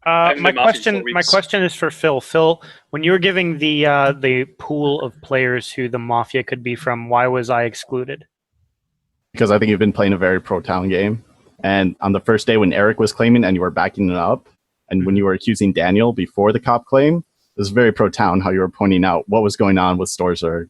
My question is for Phil. Phil, when you were giving the pool of players who the Mafia could be from, why was I excluded? Because I think you've been playing a very pro-town game. And on the first day when Eric was claiming and you were backing it up, and when you were accusing Daniel before the cop claim, it was very pro-town how you were pointing out what was going on with Storzerg.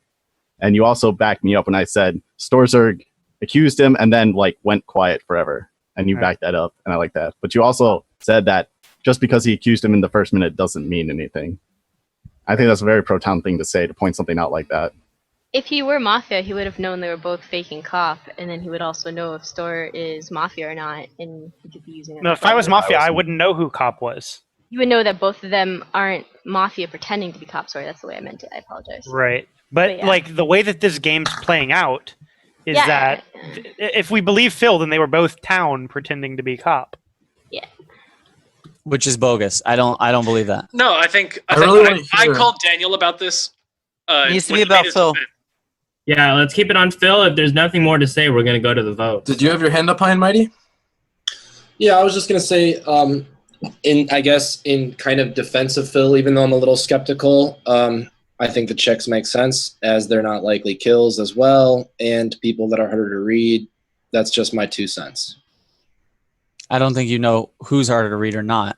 And you also backed me up when I said Storzerg accused him and then went quiet forever. And you backed that up, and I like that. But you also said that just because he accused him in the first minute doesn't mean anything. I think that's a very pro-town thing to say, to point something out like that. If he were Mafia, he would have known they were both faking cop, and then he would also know if Store is Mafia or not, and he could be using it. No, if I was Mafia, I wouldn't know who cop was. You would know that both of them aren't Mafia pretending to be cop. Sorry, that's the way I meant it. I apologize. Right. But yeah. the way that this game's playing out is Yeah. that if we believe Phil, then they were both town pretending to be cop. Yeah. Which is bogus. I don't believe that. No, I called Daniel about this. It needs to when be he made about his Phil. defense. Yeah, let's keep it on Phil. If there's nothing more to say, we're gonna go to the vote. Did you have your hand up, High and Mighty? Yeah, I was just gonna say, in kind of defense of Phil, even though I'm a little skeptical, I think the checks make sense as they're not likely kills as well, and people that are harder to read. That's just my 2 cents. I don't think you know who's harder to read or not.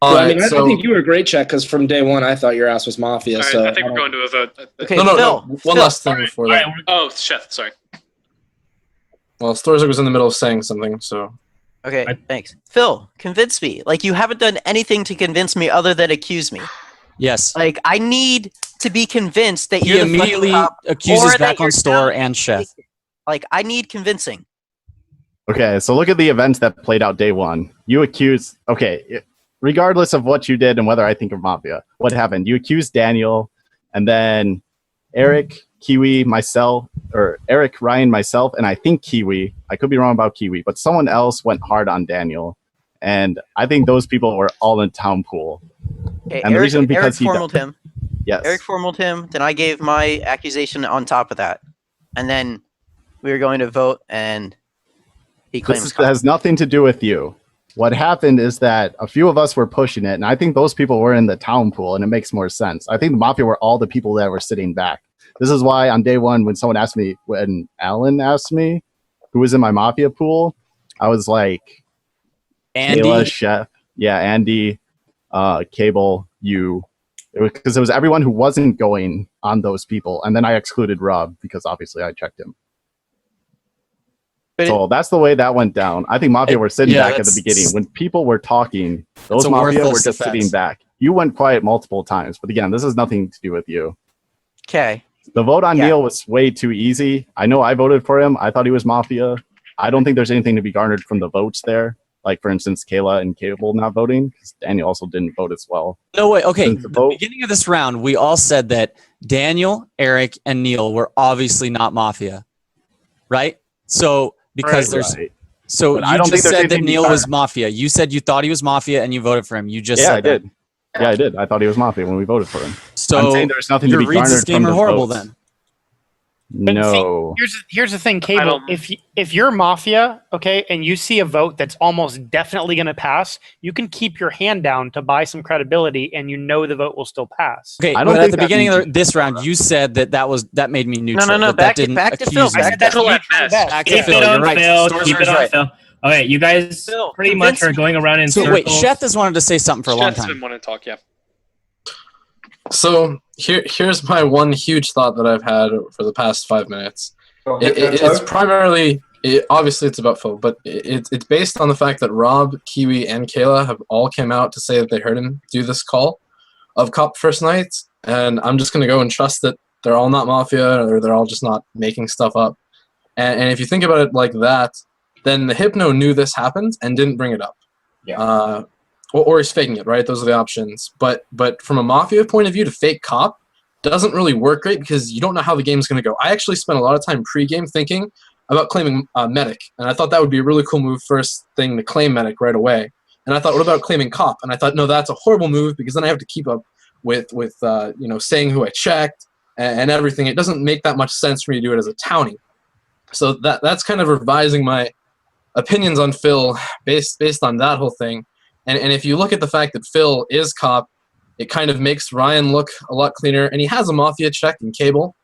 Well, I mean, I think you were a great check because from day one I thought your ass was Mafia. All right, so I think we're going to a vote. Okay, No. One last thing before that. Oh, Chef, sorry. Well, Storzerg was in the middle of saying something, so. Okay, thanks. Phil, convince me. You haven't done anything to convince me other than accuse me. Yes. I need to be convinced that He you're the immediately fucking cop, accuses or that back on you're Store down. and Chef. I need convincing. Okay, so look at the events that played out day one. You accused... Okay, regardless of what you did and whether I think of Mafia, what happened? You accused Daniel, and then Eric, Kiwi, myself, or Eric, Ryan, myself, and I think Kiwi. I could be wrong about Kiwi, but someone else went hard on Daniel. And I think those people were all in town pool. Okay, And the reason Eric because formaled him. Yes. Eric formaled him. Then I gave my accusation on top of that. And then we were going to vote, and he claimed This has nothing to do with you. What happened is that a few of us were pushing it, and I think those people were in the town pool, and it makes more sense. I think the Mafia were all the people that were sitting back. This is why on day one, when Alan asked me who was in my Mafia pool, I was like, Andy, Kayla, Chef, yeah, Andy, Cable, you. Because it was everyone who wasn't going on those people, and then I excluded Rob because obviously I checked him. So that's the way that went down. I think Mafia were sitting back at the beginning. When people were talking, those Mafia were just sitting back. You went quiet multiple times. But again, this has nothing to do with you. Okay. The vote on Neil was way too easy. I know I voted for him. I thought he was Mafia. I don't think there's anything to be garnered from the votes there. Like, for instance, Kayla and Cable not voting, because Daniel also didn't vote as well. No way. Okay, the beginning of this round, we all said that Daniel, Eric, and Neil were obviously not Mafia, right? So because there's so But you I don't think just there's said that anything to Neil garner. was Mafia. You said you thought he was Mafia and you voted for him. You just Yeah, said I that. did. Yeah, I did. I thought he was Mafia when we voted for him. So I'm saying there's nothing to your be reads this garnered game from are the horrible votes. then. No. Here's the thing, Cable. If you're Mafia, okay, and you see a vote that's almost definitely going to pass, you can keep your hand down to buy some credibility, and you know the vote will still pass. Okay, but at the beginning of this round, you said that made me neutral. no, that back didn't to accuse Phil. me. I said that's neutral at best. Back to Keep Phil. it You're on right. Phil. Storzerg's Keep it on right. Phil. Okay, you guys pretty much are going around in So circles. wait, Chef has wanted to say something for a long Chef's time. been wanting to talk, yeah. So Here's my one huge thought that I've had for the past 5 minutes. It's Hypno-Toad? primarily, obviously it's about Phil, but it's based on the fact that Rob, Kiwi, and Kayla have all came out to say that they heard him do this call of Cop First Night, and I'm just going to go and trust that they're all not Mafia, or they're all just not making stuff up. And if you think about it like that, then the Hypno knew this happened and didn't bring it up. Yeah. Or he's faking it, right? Those are the options. But from a Mafia point of view, to fake Cop doesn't really work great because you don't know how the game's going to go. I actually spent a lot of time pre-game thinking about claiming Medic, and I thought that would be a really cool move first thing to claim Medic right away. And I thought, what about claiming Cop? And I thought, no, that's a horrible move because then I have to keep up with saying who I checked and everything. It doesn't make that much sense for me to do it as a townie. So that's kind of revising my opinions on Phil based on that whole thing. And if you look at the fact that Phil is Cop, it kind of makes Ryan look a lot cleaner, and he has a Mafia check in Cable.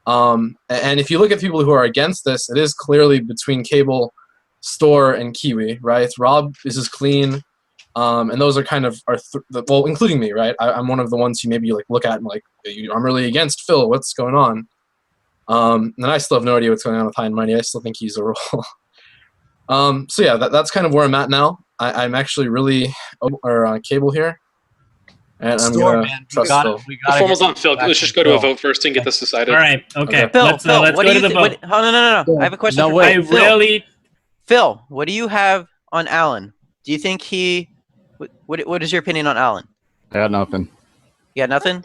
And if you look at people who are against this, it is clearly between Cable, Store, and Kiwi, right? Rob is as clean, and those are kind of well, including me, right? I'm one of the ones who maybe like look at and like, I'm really against Phil. What's going on? And I still have no idea what's going on with High and Mighty. I still think he's a role. So yeah, that's kind of where I'm at now. I'm actually really Cable here, and I'm gonna trust Phil. The formal's on Phil. Let's just go to a vote first and get this decided. All right. Okay. Phil, Let's Phil, go what do you to the vote. no. I have a question. No, for wait. Phil. I Phil, what do you have on Alan? Do you think he? What is your opinion on Alan? I got nothing. You got nothing?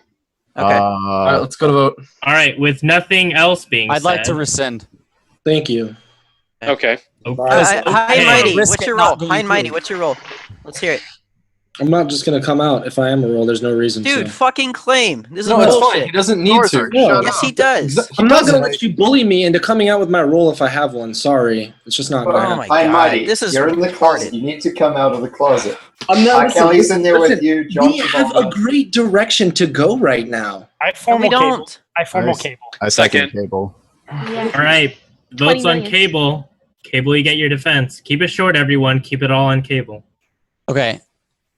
Okay. All right, let's go to vote. All right. With nothing else being I'd like to said- rescind. Thank you. Okay. High and Mighty, Risk what's it your not role? being High and Mighty, true. what's your role? Let's hear it. I'm not just gonna come out if I am a role. There's no reason Dude, to. fucking claim. This is No, it's bullshit. fine. He doesn't need to. No. Yes, he does. I'm not gonna let you bully me into coming out with my role if I have one. Sorry, it's just not. Oh gonna my happen. High and Mighty, this is you're in the closet. You need to come out of the closet. I'm not. Kelly's in there with you. We Johnson have a great direction to go right now. I formal we Cable. don't. I formal Cable. I second Cable. All right. Votes 20 on million. Cable. Cable, you get your defense. Keep it short, everyone. Keep it all on Cable. Okay.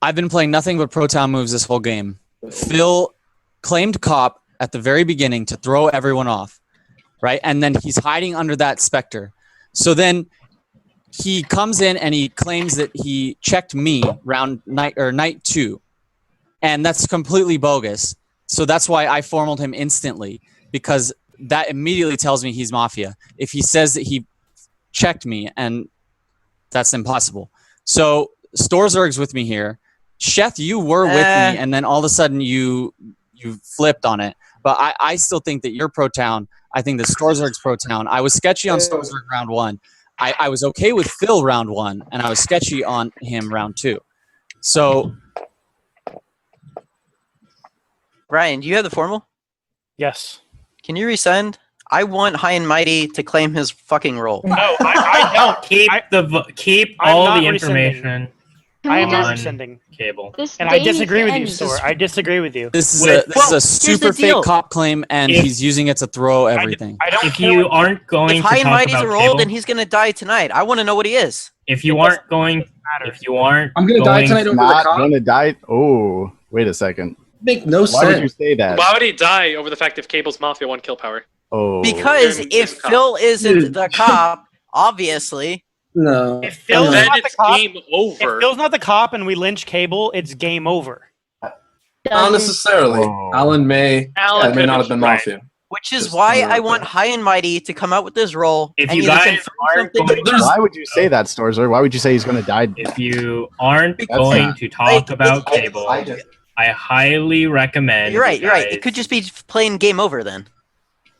I've been playing nothing but Pro Town moves this whole game. Phil claimed Cop at the very beginning to throw everyone off, right? And then he's hiding under that Spectre. So then he comes in and he claims that he checked me night 2. And that's completely bogus. So that's why I formaled him instantly, because that immediately tells me he's Mafia. If he says that he checked me, and that's impossible. So Storzerg's with me here. Sheth, you were with me, and then all of a sudden you flipped on it. But I still think that you're Pro Town. I think that Storzerg's Pro Town. I was sketchy on Storzerg round 1. I was okay with Phil round 1, and I was sketchy on him round 2. So, Ryan, do you have the formal? Yes. Can you resend? I want High and Mighty to claim his fucking role. No, I don't. Keep I'm all not the rescinding. information I am not on rescinding. Cable. This And I game disagree with you, ends. Store. I disagree with you. this is Well, a super here's the deal. fake Cop claim, and If- he's using it to throw everything. I don't If care you what- aren't going If to High and talk Mighty's about a role, Cable, then he's gonna die tonight. I want to know what he is. if you aren't going, matter. if you aren't, I'm gonna die going- tonight over the Not cop. gonna die. Oh, wait a second. Make no Why would you sense. say that? Why would he die over the fact if Cable's Mafia 1 kill power? Oh, Because Then if he's a cop. Phil isn't the cop, obviously. No. If Phil's Then not the it's cop, game over. if Phil's not the cop and we lynch Cable, it's game over. Not necessarily. Oh. Alan may Alan not have been right. Mafia. Which is Just why throwing it I out want there. High and Mighty to come out with this role. If and you either guys confirm aren't something- going, why would you say that, Storzer? Why would you say he's gonna die? if you aren't Because- going to talk about I Cable, just- I highly recommend. You're right. you You're right. guys- It could just be plain game over then.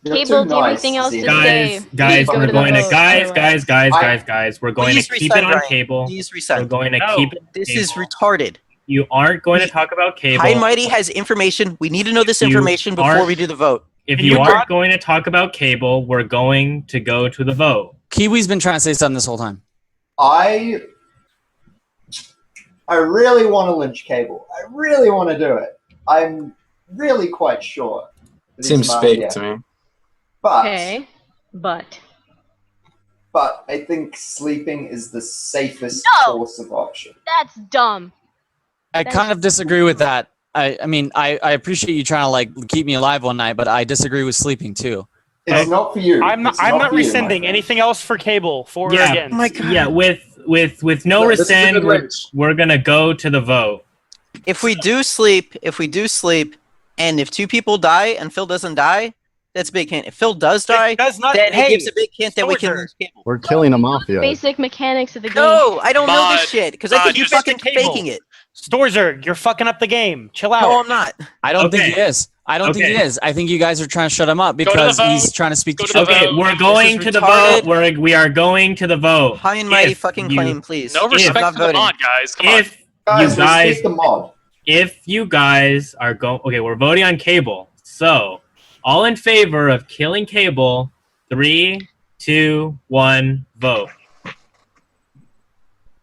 You're Cable, too do you have nice, anything else to Zeke. say? Guys, Go we're to the going to vote, guys, otherwise. guys. We're going Please to keep resend, it on Ryan. Cable. Please We're resend. going to No. keep it. This Cable. is retarded. You aren't going to talk about Cable. High and Mighty has information. We need to know this You information before aren't- we do the vote. If Can you you aren't talk- going to talk about Cable, we're going to go to the vote. Kiwi's been trying to say something this whole time. I really want to lynch Cable. I really want to do it. I'm really quite sure. that he's Seems Mafia. fake to me. But Okay, but I think sleeping is the safest No! course of option. that's dumb. I kind of disagree with that. I mean, I appreciate you trying to like keep me alive one night, but I disagree with sleeping too. It's not for you. I'm not. It's I'm not for you, my rescinding friend. anything else for Cable. For or Yeah, against. yeah. With no This is a rescind, good lynch. we're gonna go to the vote. If we do sleep, and if 2 people die and Phil doesn't die, that's a big hint. If Phil does die, does not. then Hey, it gives a big hint that we can Sorcerer. lose Cable. We're killing a mafia. Basic mechanics of the game. No, I don't know this Mod, shit because I think you're just- fucking faking it. Storzerg, you're fucking up the game. Chill out. No, I'm not. I don't think he Okay. is. I don't think he Okay. is. I think you guys are trying to shut him up to the because he's vote. trying to speak Go the to the truth. Okay, vote. we're going This to is the retarded. vote. We are going to the vote. High and mighty If fucking you- claim, please. No If- respect I'm for not the voting. mod, guys. Come on. If Guys, you guys, respect the mod. if you guys are going, okay, we're voting on Cable. So, all in favor of killing Cable? 3, 2, 1, vote.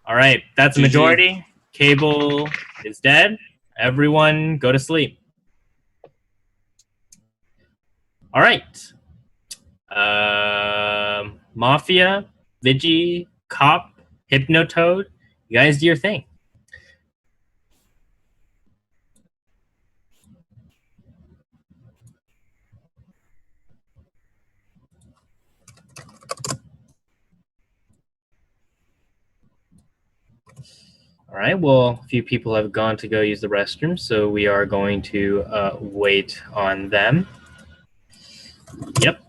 All right, that's a GG. majority. Cable is dead. Everyone, go to sleep. All right. Mafia, Vigi, Cop, Hypnotoad. You guys do your thing. All right, well, a few people have gone to go use the restroom, so we are going to wait on them. Yep.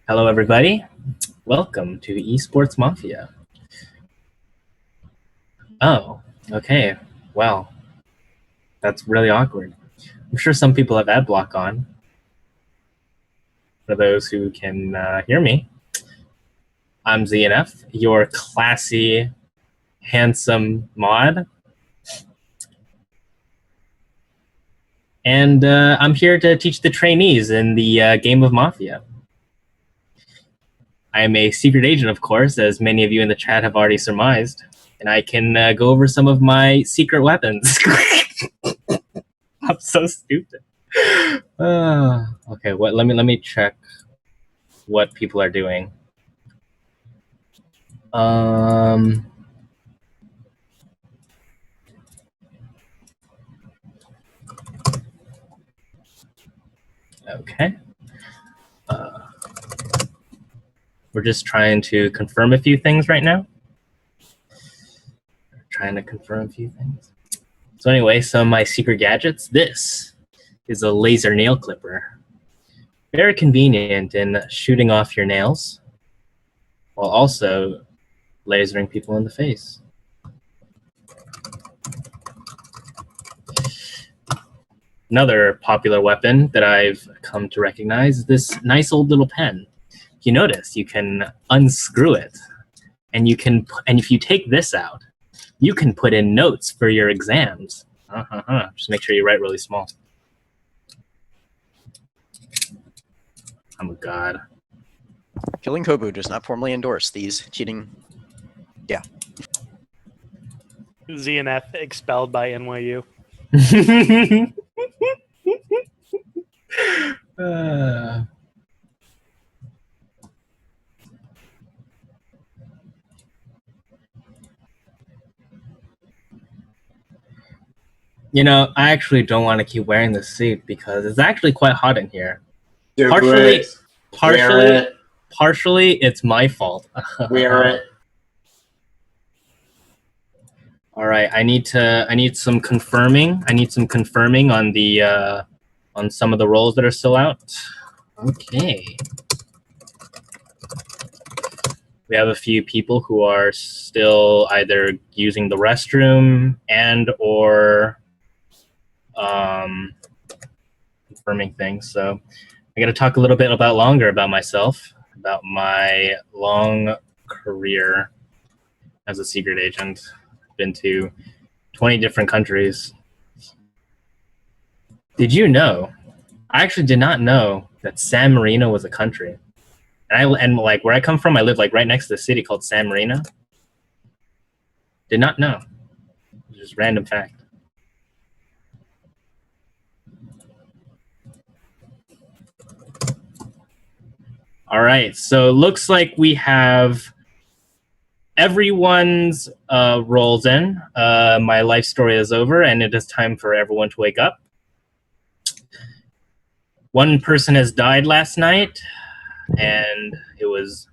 Hello, everybody. Welcome to Esports Mafia. Oh, okay. Well, that's really awkward. I'm sure some people have ad block on. For those who can hear me, I'm ZNF, your classy, handsome mod. And I'm here to teach the trainees in the game of Mafia. I am a secret agent, of course, as many of you in the chat have already surmised. And I can go over some of my secret weapons. I'm so stupid. Okay, let me check what people are doing. Okay. We're just trying to confirm a few things right now. Trying to confirm a few things. So anyway, some of my secret gadgets. This is a laser nail clipper. Very convenient in shooting off your nails while also lasering people in the face. Another popular weapon that I've come to recognize is this nice old little pen. You notice you can unscrew it, and if you take this out, you can put in notes for your exams. Just make sure you write really small. I'm a god. Killing Kobu does not formally endorse these cheating. Yeah. ZNF expelled by NYU. You know, I actually don't want to keep wearing this suit because it's actually quite hot in here. Do Partially, it. Wear it. partially, it's my fault. Wear it. All right, I need some confirming. I need some confirming on the on some of the roles that are still out. Okay. We have a few people who are still either using the restroom and or confirming things. So I got to talk a little bit longer about myself, about my long career as a secret agent. Been to 20 different countries. Did you know? I actually did not know that San Marino was a country. And like where I come from, I live like right next to the city called San Marino. Did not know. Just random fact. All right, so it looks like we have everyone's rolls in. My life story is over, and it is time for everyone to wake up. One person has died last night, and it was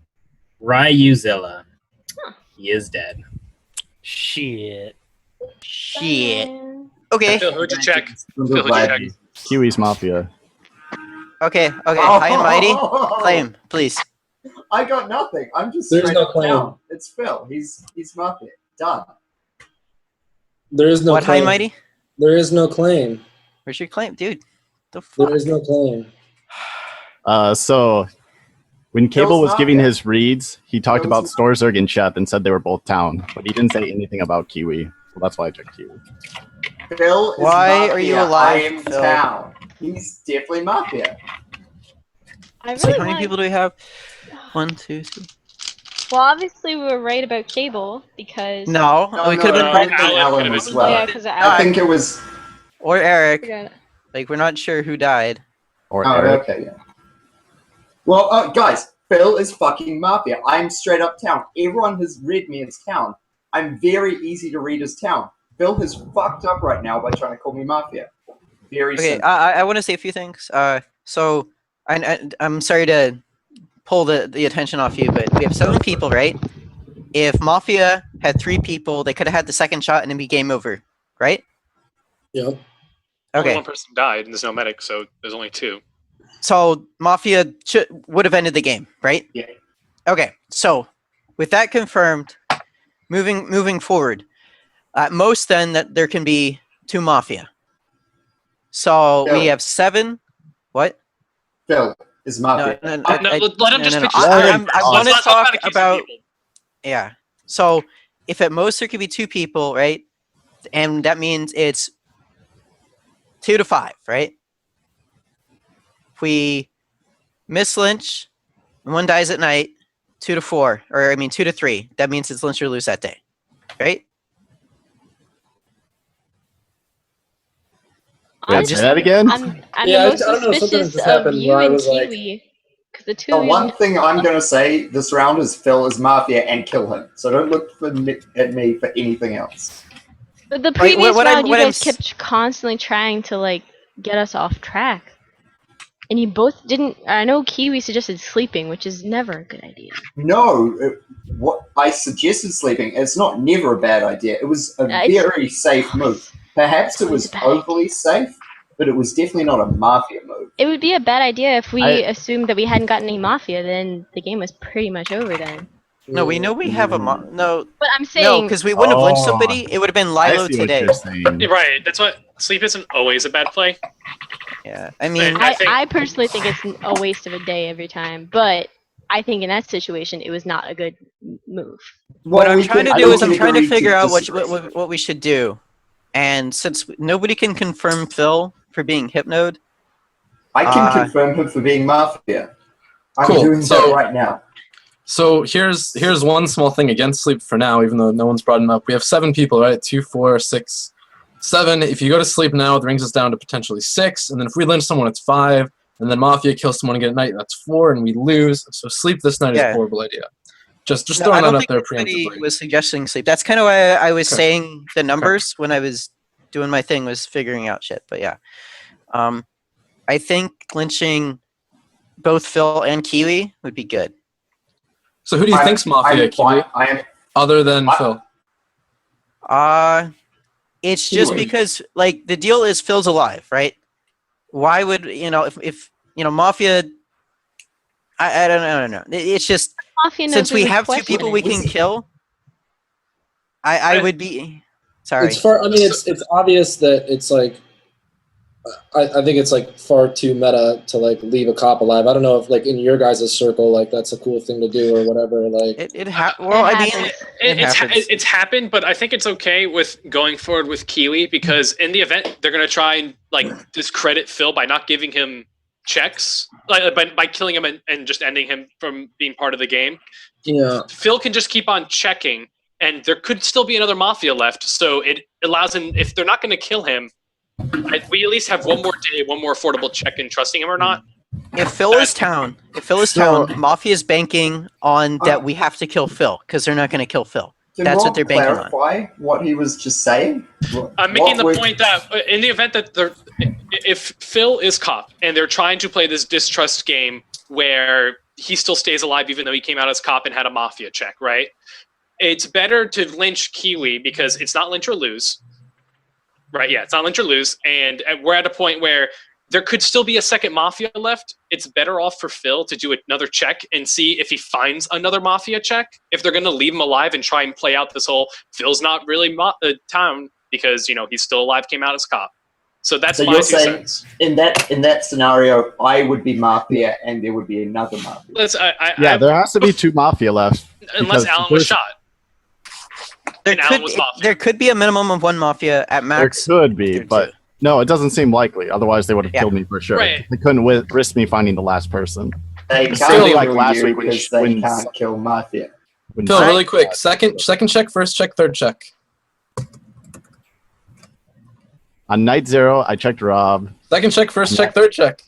Ryuzilla. He is dead. Shit. Shit. Okay. Phil, who'd you check? Phil, who'd you check? Kiwi's Mafia. Okay. Oh. High and mighty. Claim, please. I got nothing. I'm just There's straight no up claim. down. It's Phil. He's Mafia. Done. There is no What, high claim. and mighty? There is no claim. Where's your claim, dude? The fuck? There is no claim. So when Cable Phil's was giving Mafia. his reads, he talked about Storzerg and Shep and said they were both town, but he didn't say anything about Kiwi. So that's why I checked Kiwi. Phil is Why Mafia. are you alive, I am Phil? town. He's definitely Mafia. I So really how many want. people do we have? 1, 2, 3. Well, obviously we were right about Cable because. No, we could have been right. Alan as well. Oh yeah, because I think it was. Or Eric. Forgot it. Like, we're not sure who died. Or Oh, Eric. okay, yeah. Well, guys, Phil is fucking Mafia. I'm straight up town. Everyone has read me as town. I'm very easy to read as town. Phil has fucked up right now by trying to call me Mafia. Very Okay, simple. I want to say a few things. So I'm sorry to pull the attention off you, but we have 7 people, right? If Mafia had 3 people, they could have had the second shot and it'd be game over, right? Yep. Only Okay. one person died, and there's no medic, so there's only 2. So Mafia would have ended the game, right? Yeah. Okay. So with that confirmed, moving forward, at most then that there can be 2 Mafia. So we Phil. have 7. What? Phil is Mafia. let him just pitch his I theory. want to Let's talk accusing about. people. Yeah. So if at most there could be 2 people, right? And that means it's 2 to 5, right? If we miss Lynch and one dies at night, 2 to 4, or I mean 2 to 3, that means it's Lynch or lose that day, right? Say that again? I'm Yeah, the most I don't know, something suspicious just of happened you where I and was like- Kiwi. Because the two The of you. one thing I'm going to say this round is Phil is Mafia and kill him. So don't look at me for anything else. But the Like, previous what round, you I'm guys kept constantly trying to like get us off track, and you both didn't. I know Kiwi suggested sleeping, which is never a good idea. No, what I suggested sleeping. It's not never a bad idea. It was a very safe move. Perhaps it was overly safe, but it was definitely not a Mafia move. It would be a bad idea if we assumed that we hadn't gotten any Mafia. Then the game was pretty much over then. No, we know we have a no. But I'm No, saying because we wouldn't have lynched Oh, somebody. It would have been I Lilo see what today. you're saying. Right, that's what sleep isn't always a bad play. Yeah, I mean, I personally think it's a waste of a day every time. But I think in that situation, it was not a good move. what I'm trying to do is I'm trying to agree figure out disagree. what we should do. And since nobody can confirm Phil for being Hypnode, I can confirm him for being Mafia. I'm Cool, doing so- so right now. So here's one small thing against sleep for now, even though no one's brought him up. We have 7 people, right? 2, 4, 6, 7. If you go to sleep now, it brings us down to potentially 6. And then if we lynch someone, it's 5. And then Mafia kills someone again at night, that's 4, and we lose. So sleep this night is a horrible idea. Just No, throwing I don't that out think there anybody preemptively. was suggesting sleep. That's kind of why I was Okay. saying the numbers when I was doing my thing, was figuring out shit. But yeah, I think lynching both Phil and Kiwi would be good. So who do you think's Mafia, Kiwi? Other than Phil? It's just Kiwi. because like the deal is Phil's alive, right? Why would if Mafia? I don't know. It's just Mafia knows since we we have 2 requested people it. we can kill. I would be sorry. It's far. I mean, it's obvious that it's like. I think it's like far too meta to like leave a cop alive. I don't know if like in your guys' circle like that's a cool thing to do or whatever. Like It's happened, but I think it's okay with going forward with Kiwi because in the event they're gonna try and like discredit Phil by not giving him checks, like by killing him and just ending him from being part of the game. Yeah. Phil can just keep on checking, and there could still be another Mafia left. So it allows him, if they're not going to kill him, we at least have one more day, one more affordable check in trusting him or not. If Phil is town, Mafia is banking on that we have to kill Phil because they're not going to kill Phil. Can That's Rob what they're banking on. clarify what he was just saying? I'm making the point that in the event that if Phil is cop and they're trying to play this distrust game where he still stays alive even though he came out as cop and had a Mafia check, right? It's better to lynch Kiwi because it's not lynch or lose. Right, yeah, it's not lynch or lose. And we're at a point where there could still be a second Mafia left. It's better off for Phil to do another check and see if he finds another Mafia check. If they're going to leave him alive and try and play out this whole Phil's not really town because, you know, he's still alive, came out as cop. So that's my you're 2 saying cents. in that scenario, I would be Mafia and there would be another Mafia. There has to be 2 Mafia left. Unless Alan was shot. There could be a minimum of 1 Mafia at max. There could be, but no, it doesn't seem likely. Otherwise, they would have killed me for sure. Right. They couldn't risk me finding the last person. They It's can't still kill like last you week because when they can't kill Mafia. Phil, really quick. Second check, first check, third check. On night 0, I checked Rob. Second check, first check, third check.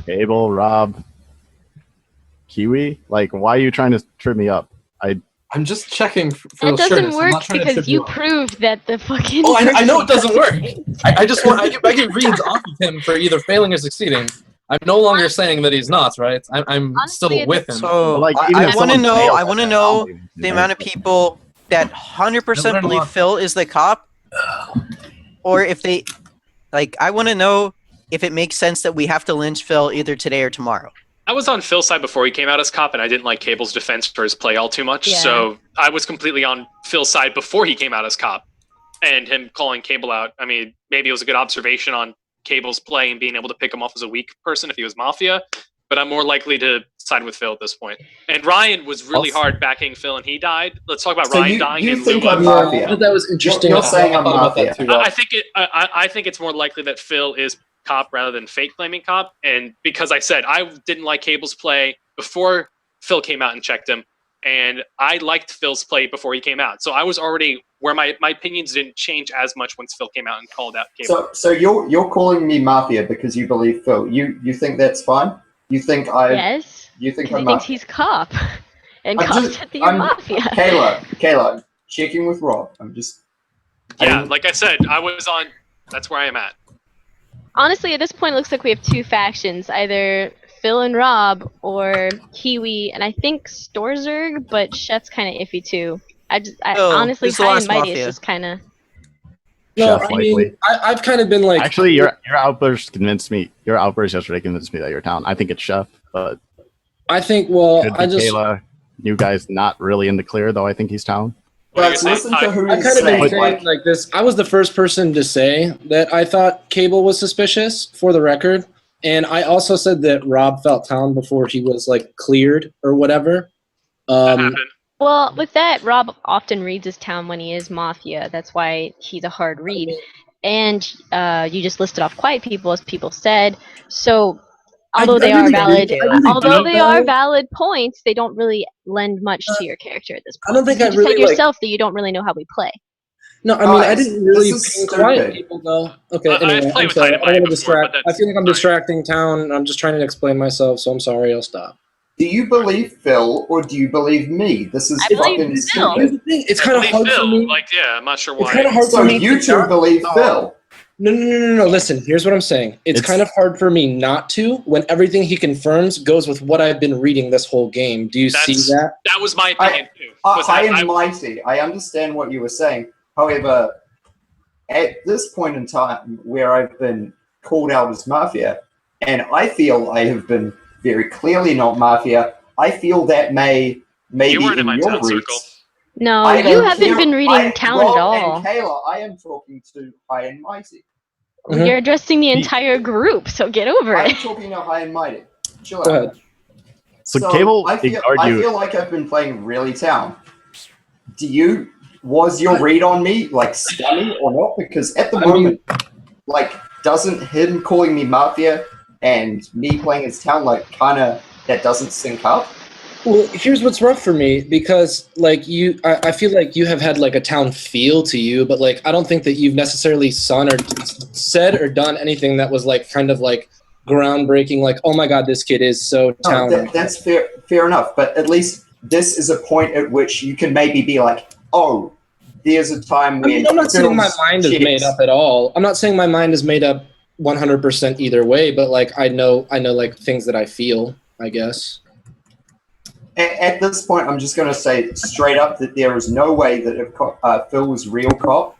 Abel, Rob, Kiwi. Like, why are you trying to trip me up? I'm just checking for That doesn't sureness. I'm work not trying to because trip you up. proved that the fucking. Oh, I know it doesn't work. I just want I get reads off of him for either failing or succeeding. I'm no longer saying that he's not, right? I'm still with him. So Like, I want to know the amount of people that 100% believe Phil is the cop, or if they, like, I want to know if it makes sense that we have to lynch Phil either today or tomorrow. I was on Phil's side before he came out as cop, and I didn't like Cable's defense for his play all too much. Yeah. So I was completely on Phil's side before he came out as cop, and him calling Cable out. I mean, maybe it was a good observation on Cable's play and being able to pick him off as a weak person if he was Mafia. But I'm more likely to side with Phil at this point. And Ryan was really hard backing Phil, and he died. Let's talk about Ryan dying. You in think lieu I'm of- Mafia? I thought that was interesting. You're saying I'm Mafia. I think I think it's more likely that Phil is cop rather than fake claiming cop, and because I said I didn't like Cable's play before Phil came out and checked him, and I liked Phil's play before he came out, so I was already where my opinions didn't change as much once Phil came out and called out Cable. So you're calling me Mafia because you believe Phil. You think that's fine? You think Yes. You think Because I'm he thinks Mafia? he's cop, and I'm cop just- said that you're I'm- Mafia. Kayla, checking with Rob. I'm just. Yeah, like I said, I was on. That's where I am at. Honestly, at this point, it looks like we have 2 factions: either Phil and Rob, or Kiwi, and I think Storzerg, but Chet's kind of iffy too. Honestly, who's the High last and Mighty Mafia? is just kind of. No, Chef, I mean, likely. I've kind of been like. Actually, your outburst convinced me. Your outburst yesterday convinced me that you're town. I think it's Chef, but I think. Well, could be I just. Kayla. You guys not really in the clear, though. I think he's town. Guys, listen to who I've he's kind of been saying. saying like this. I was the first person to say that I thought Cable was suspicious, for the record, and I also said that Rob felt town before he was like cleared or whatever. Well, with that, Rob often reads his town when he is Mafia. That's why he's a hard read. And you just listed off quiet people, as people said. So, although they are valid, valid points, they don't really lend much to your character at this point. I don't think you I just really, said yourself that you don't really know how we play. No, I mean I didn't really this is ping quiet stupid. people though. Okay, I've anyway, played I'm with sorry. Hide I and don't Mighty want to before, distract. but I feel like I'm distracting town. I'm just trying to explain myself, so I'm sorry. I'll stop. Do you believe Phil or do you believe me? This is I believe fucking Phil. stupid. It's I kind of believe hard Phil. for me. Like, yeah, I'm not sure why. It's kind of hard So for me. you to two not- believe Phil. No. Listen, here's what I'm saying. It's kind of hard for me not to when everything he confirms goes with what I've been reading this whole game. Do you see that? That was my opinion too. was I that am mighty. I understand what you were saying. However, at this point in time where I've been called out as Mafia, and I feel I have been very clearly not Mafia, I feel that maybe You weren't in in my your town reads. circle. No, I you don't haven't care. been reading town Rob at all. And Kayla, I am talking to High and Mighty. You're addressing the entire group, so get over I'm it. talking to High and Mighty. Chill Go out. ahead. So Cable I feel, ignored I you. feel like I've been playing really town. Was your read on me like stunning or not? Because at the moment, like, doesn't him calling me Mafia and me playing as town like kind of that doesn't sync up? Well, here's what's rough for me because like I feel like you have had like a town feel to you, but like I don't think that you've necessarily said or done anything that was like kind of like groundbreaking, like, oh my god, this kid is so No, talented. that's fair enough. But at least this is a point at which you can maybe be like, oh, there's a time I when mean, I'm not saying my Phil's mind is shit. made up at all. I'm not saying my mind is made up 100% either way, but like I know like things that I feel, I guess. At this point, I'm just going to say straight up that there is no way that if Phil was real cop,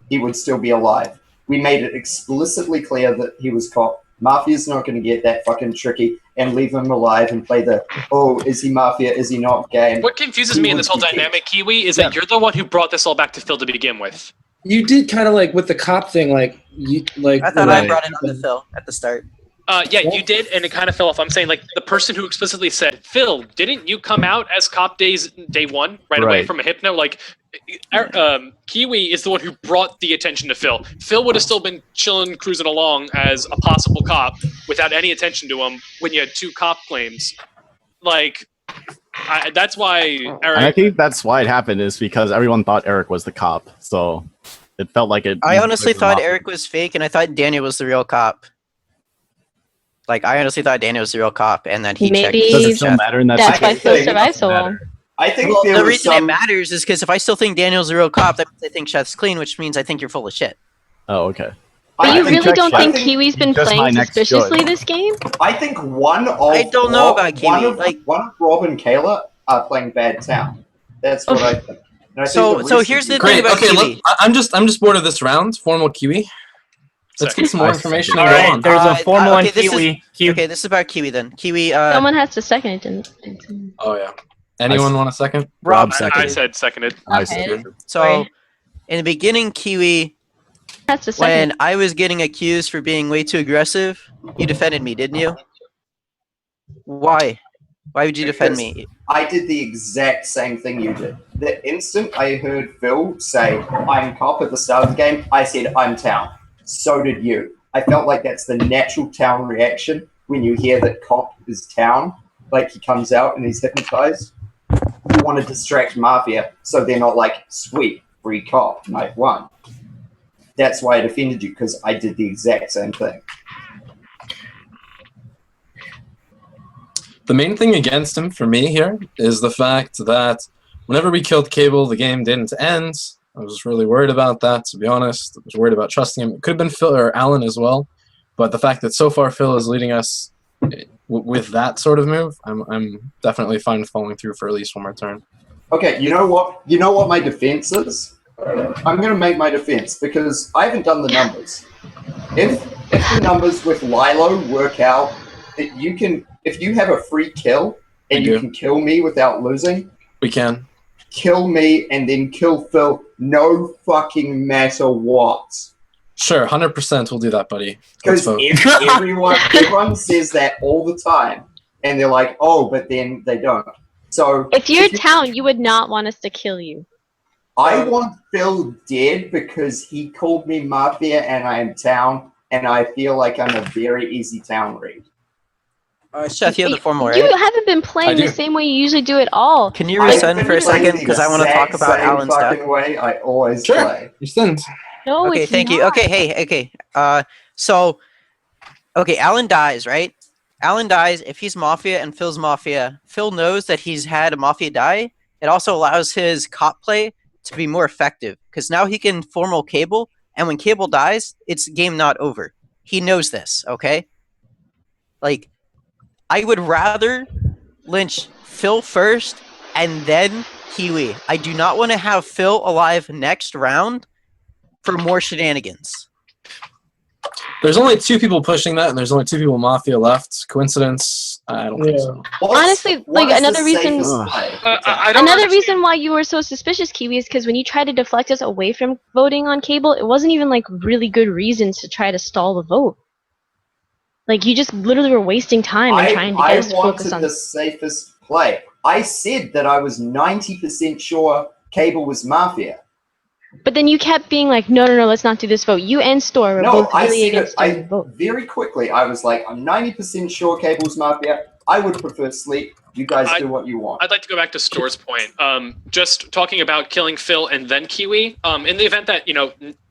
he would still be alive. We made it explicitly clear that he was cop. Mafia's not going to get that fucking tricky and leave him alive and play the, oh, is he Mafia, is he not game. What confuses He me in would this whole be dynamic, Kiwi, is that you're the one who brought this all back to Phil to begin with. You did kind of like with the cop thing, like you like. I thought I brought it on to Phil at the start. Yeah, you did, and it kind of fell off. I'm saying, like, the person who explicitly said, Phil, didn't you come out as cop day one right away Right. from a hypno? Like, Kiwi is the one who brought the attention to Phil. Phil would have still been chilling, cruising along as a possible cop without any attention to him when you had 2 cop claims. Like, that's why Eric... And I think that's why it happened is because everyone thought Eric was the cop. So it felt like it. I honestly thought Eric was fake, and I thought Daniel was the real cop. Like, I honestly thought Daniel was the real cop, and then he checked. Maybe Does it still matter in that that's why situation? Phil survived so long. I think Well, there the was reason it some... matters is because if I still think Daniel's the real cop, that means I think Chef's clean, which means I think you're full of shit. Oh, okay. But you think really Check don't Chef think is Kiwi's been just my playing next suspiciously judge. this game? I think one of I don't know about Kiwi. one of Rob and Kayla are playing Bad Town. That's what I think. And I think So the rest here's of the you- thing Great. about Okay, Kiwi. I'm just bored of this round. Formal Kiwi. Let's get some more information All and go right, on. there's a formal okay, and this is- Kiwi. Kiwi. Okay, this is about Kiwi then. Kiwi, Someone has to second it, didn't Oh yeah. Anyone want a second? Rob I said seconded. I Okay. see. So, in the beginning, Kiwi, has to second when I was getting accused for being way too aggressive, you defended me, didn't you? Why? Why would you defend me? I did the exact same thing you did. The instant I heard Phil say, I'm cop at the start of the game, I said, I'm town. So did you. I felt like that's the natural town reaction when you hear that cop is town. Like, he comes out and he's hypnotized. You want to distract Mafia so they're not like, sweet, free cop, night one. That's why I defended you, because I did the exact same thing. The main thing against him for me here is the fact that whenever we killed Cable, the game didn't end. I was really worried about that, to be honest. I was worried about trusting him. It could have been Phil or Alan as well. But the fact that so far Phil is leading us with that sort of move, I'm definitely fine with following through for at least one more turn. Okay, you know what? You know what my defense is? I'm going to make my defense because I haven't done the numbers. If the numbers with Lilo work out that you can, if you have a free kill and you can kill me without losing, we can kill me and then kill Phil, no fucking matter what. Sure, 100% we'll do that, buddy. Let's Because vote. everyone says that all the time, and they're like, oh, but then they don't. So If you're town, you would not want us to kill you. I want Phil dead because he called me Mafia and I am town, and I feel like I'm a very easy town read. Chef, you have the formal, You right? haven't been playing the same way you usually do it all. Can you resend for a second? Because I want to talk about Alan's stuff. fucking way I always play. Resend. No, Okay, it's thank you. not. Okay, hey, okay. Okay, Alan dies, right? Alan dies. If he's Mafia and Phil's Mafia, Phil knows that he's had a Mafia die. It also allows his cop play to be more effective because now he can formal Cable, and when Cable dies, it's game not over. He knows this, okay? Like, I would rather lynch Phil first and then Kiwi. I do not want to have Phil alive next round for more shenanigans. There's only 2 people pushing that, and there's only 2 people Mafia left. Coincidence? I don't think so. Honestly, like another reason. I don't Another reason why you were so suspicious, Kiwi, is because when you tried to deflect us away from voting on Cable, it wasn't even like really good reasons to try to stall the vote. Like you just literally were wasting time and trying to get us to focus wanted on. the safest play. I said that I was 90% sure Cable was Mafia. But then you kept being like, no, let's not do this vote. You and Store were No, both I really said against it. doing I the vote. very quickly. I was like, I'm 90% sure Cable's Mafia. I would prefer sleep. You guys do what you want. I'd like to go back to Store's point. Just talking about killing Phil and then Kiwi. In the event that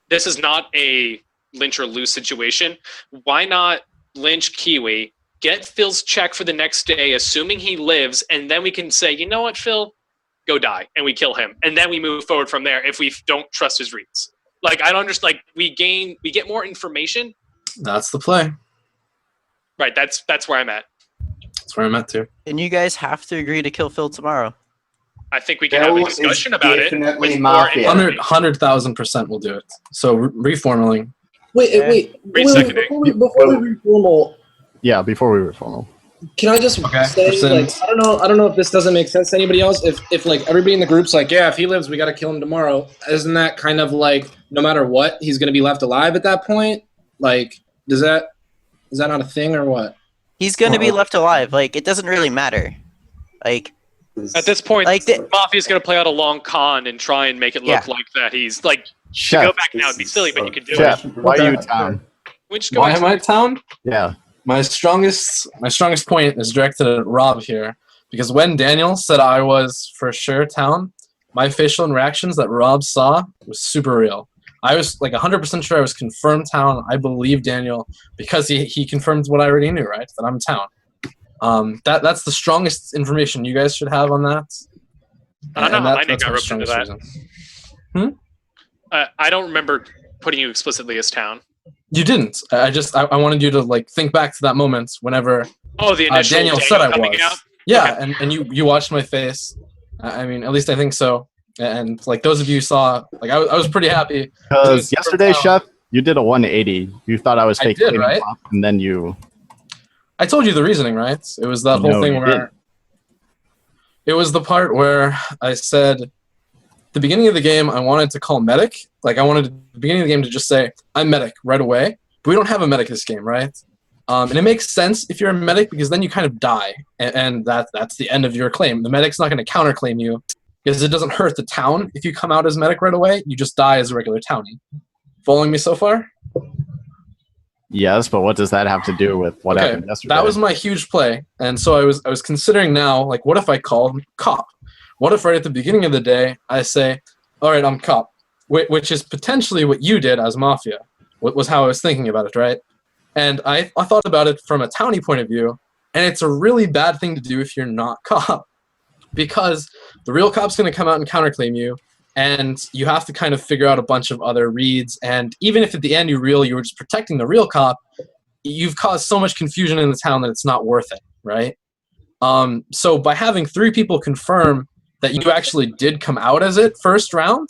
this is not a lynch or lose situation, why not lynch Kiwi, get Phil's check for the next day, assuming he lives, and then we can say, you know what, Phil, go die, and we kill him, and then we move forward from there if we don't trust his reads. Like, I don't understand. Like, we get more information. That's the play. Right. That's where I'm at. That's where I'm at too. And you guys have to agree to kill Phil tomorrow. I think we can have a discussion about it. Definitely With more Mafia. 100,000% will do it. So reformulating. Wait. Reseconding. Before we reformal, Yeah, before we reformal. can I just say, like, I don't know if this doesn't make sense to anybody else. If like everybody in the group's like, yeah, if he lives, we got to kill him tomorrow. Isn't that kind of like, no matter what, he's going to be left alive at that point? Like, is that not a thing or what? He's going to be left alive. Like, it doesn't really matter. Like, at this point, like Mafia's going to play out a long con and try and make it look like that he's like. Chef, to go back now would be silly, but you can do Chef, it. why are you town? Why am I town? Yeah. My strongest point is directed at Rob here, because when Daniel said I was for sure town, my facial reactions that Rob saw was super real. I was like 100% sure I was confirmed town. I believe Daniel because he confirmed what I already knew, right? That I'm town. That's the strongest information you guys should have on that. I don't know how my name got my roped into that. reason. I don't remember putting you explicitly as town. You didn't. I wanted you to like think back to that moment whenever Oh, the initial Daniel said I coming was. out? Yeah, Okay. and you watched my face. I mean, at least I think so. And like those of you saw, like I was pretty happy. Because yesterday, Chef, you did a 180. You thought I was I fake did, claiming right? flop, and then you. I told you the reasoning, right? It was that whole No, thing you where didn't. it was the part where I said the beginning of the game I wanted to call medic. Like I wanted the beginning of the game to just say I'm medic right away. But we don't have a medic this game, right? And it makes sense if you're a medic because then you kind of die, and that's the end of your claim. The medic's not going to counterclaim you because it doesn't hurt the town if you come out as medic right away. You just die as a regular townie. Following me so far? Yes, but what does that have to do with what happened yesterday? That was my huge play, and so I was considering now, like, what if I call him cop? What if right at the beginning of the day I say, all right, I'm cop, which is potentially what you did as Mafia. What was how I was thinking about it, right? And I thought about it from a townie point of view, and it's a really bad thing to do if you're not cop, because the real cop's going to come out and counterclaim you, and you have to kind of figure out a bunch of other reads. And even if at the end you were just protecting the real cop, you've caused so much confusion in the town that it's not worth it, right? So by having 3 people confirm that you actually did come out as it first round,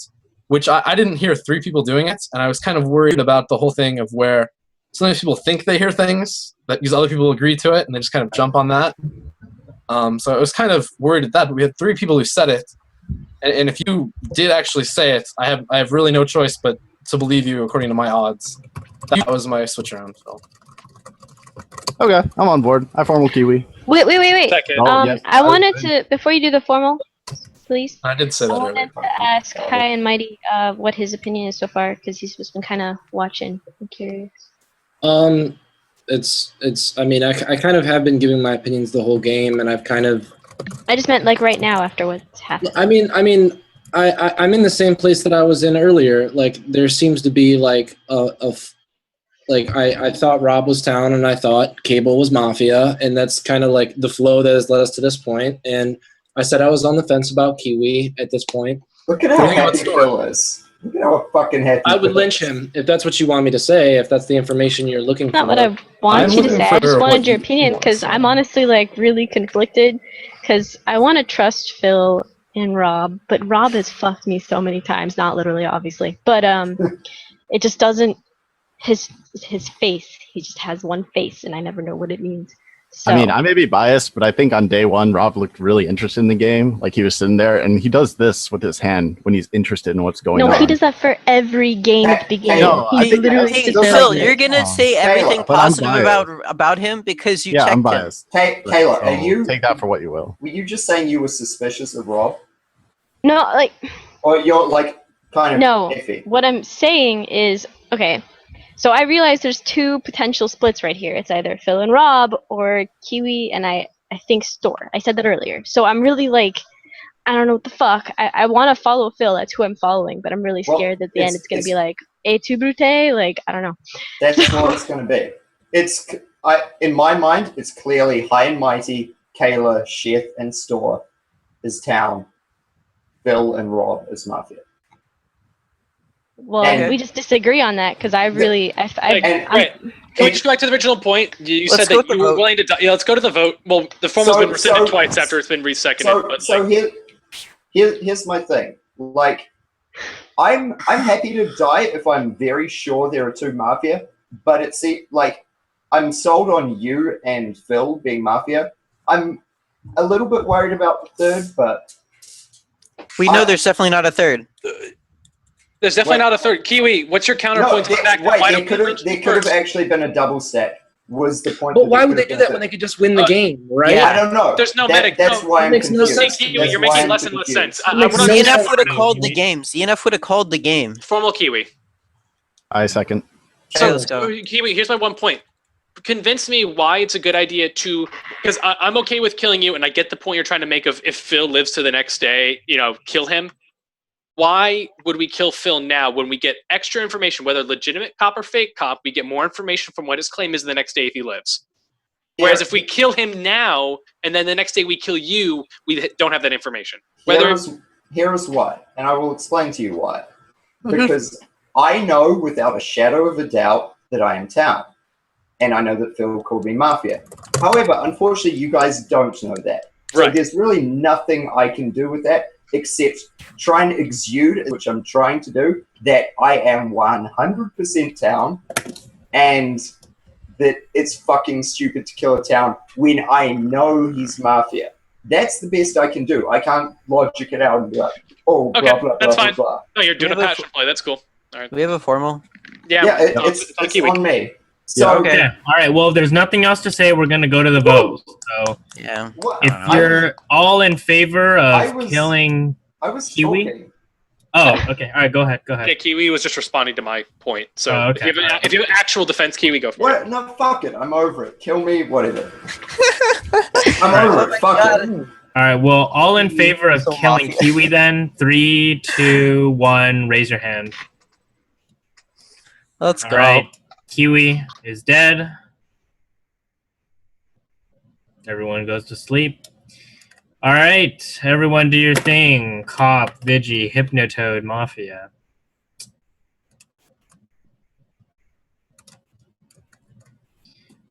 which I didn't hear 3 people doing it, and I was kind of worried about the whole thing of where sometimes people think they hear things that these other people agree to it, and they just kind of jump on that. So I was kind of worried at that, but we had 3 people who said it, and if you did actually say it, I have really no choice but to believe you according to my odds. That was my switch around, Phil. Okay, I'm on board. I formal Kiwi. Wait. Oh, yes, I wanted to, before you do the formal, please. I did say that I earlier. wanted to ask High and Mighty what his opinion is so far, because he's just been kind of watching. I'm curious. I mean, I kind of have been giving my opinions the whole game, and I've kind of. I just meant like right now after what's happened. I'm in the same place that I was in earlier. Like there seems to be like I thought Rob was town, and I thought Cable was Mafia, and that's kind of like the flow that has led us to this point. And I said I was on the fence about Kiwi at this point. Look at how happy Phil is. Look at how fucking happy. I would lynch him if that's what you want me to say. If that's the information you're looking for. Not what I want you to say. I just wanted your opinion because I'm honestly like really conflicted because I want to trust Phil and Rob, but Rob has fucked me so many times. Not literally, obviously, but it just doesn't. His face. He just has one face, and I never know what it means. So. I mean, I may be biased, but I think on day 1, Rob looked really interested in the game. Like he was sitting there, and he does this with his hand when he's interested in what's going on. No, he does that for every game at the beginning. He literally sits there Phil, like you're gonna say everything but I'm positive about him because you checked I'm him. biased. Taylor, are you take that for what you will? Were you just saying you were suspicious of Rob, No, like or you're like kind of no. iffy? What I'm saying is okay. So I realize there's 2 potential splits right here. It's either Phil and Rob or Kiwi and I think Store. I said that earlier. So I'm really like, I don't know what the fuck. I want to follow Phil. That's who I'm following. But I'm really scared that at the end it's going to be like, A2 Brute. Like, I don't know. That's what it's going to be. in my mind, it's clearly High and Mighty, Kayla, Chef, and Store is Town. Phil and Rob is Mafia. Well, And- we just disagree on that because I really, Right. Can we just go back to the original point? You Let's said go that with the you were vote. willing to. Yeah, let's go to the vote. Well, the form has So- been rescinded so- twice after it's been reseconded. but like, Here's my thing. Like, I'm happy to die if I'm very sure there are two Mafia, but it's like I'm sold on you and Phil being Mafia. I'm a little bit worried about the third, but We know there's definitely not a third. there's definitely not a third. Kiwi, what's your counterpoint to the fact that why there don't could we have lynch there them could have first? actually been a double stack. Was the point? But that why there would they could do have been that a when they third. could just win the game, right? I don't know. There's no That's why I'm makes no confused. sense. Kiwi, That's you're why making I'm less and less confused. sense. I wanna makes no understand DNF sense. would have called the games. DNF would have called the game. Formal Kiwi. I second. Okay, let's go. Kiwi, here's my one point. Convince me why it's a good idea to, because I'm okay with killing you, and I get the point you're trying to make of if Phil lives to the next day, kill him. Why would we kill Phil now when we get extra information, whether legitimate cop or fake cop? We get more information from what his claim is the next day if he lives. Whereas if we kill him now and then the next day we kill you, we don't have that information. Here's why, and I will explain to you why. Because I know without a shadow of a doubt that I am Town. And I know that Phil called me Mafia. However, unfortunately, you guys don't know that. So there's really nothing I can do with that except try and exude, which I'm trying to do, that I am 100% Town and that it's fucking stupid to kill a Town when I know he's Mafia. That's the best I can do. I can't logic it out and be like, oh, Okay, blah, blah, that's blah, fine. blah, blah. No, you're doing a have a passion play. That's cool. All right. Do we have a formal? Yeah, it's on me. So, Okay. All right. Well, if there's nothing else to say, we're gonna go to the vote. So, yeah. if you're all in favor of killing I was Kiwi. talking. Oh, okay. All right. Go ahead. Go ahead. Yeah, Kiwi was just responding to my point. So Oh, okay. if you have actual defense, Kiwi, go for What? No, fuck it. I'm over it. Kill me, whatever. I'm over it. Fuck it. All right. Well, all in favor of killing Mafia. Kiwi, then 3, 2, 1. Raise your hand. Let's All go. right. Kiwi is dead. Everyone goes to sleep. All right. Everyone do your thing. Cop, Vigi, Hypnotoad, Mafia.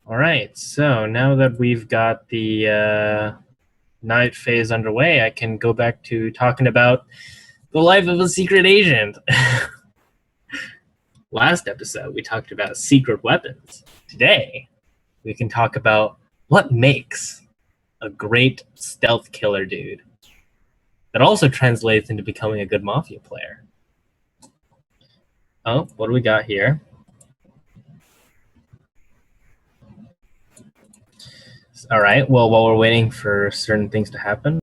All right. So now that we've got the night phase underway, I can go back to talking about the life of a secret agent. Last episode, we talked about secret weapons. Today, we can talk about what makes a great stealth killer dude that also translates into becoming a good Mafia player. Oh, what do we got here? All right, well, while we're waiting for certain things to happen,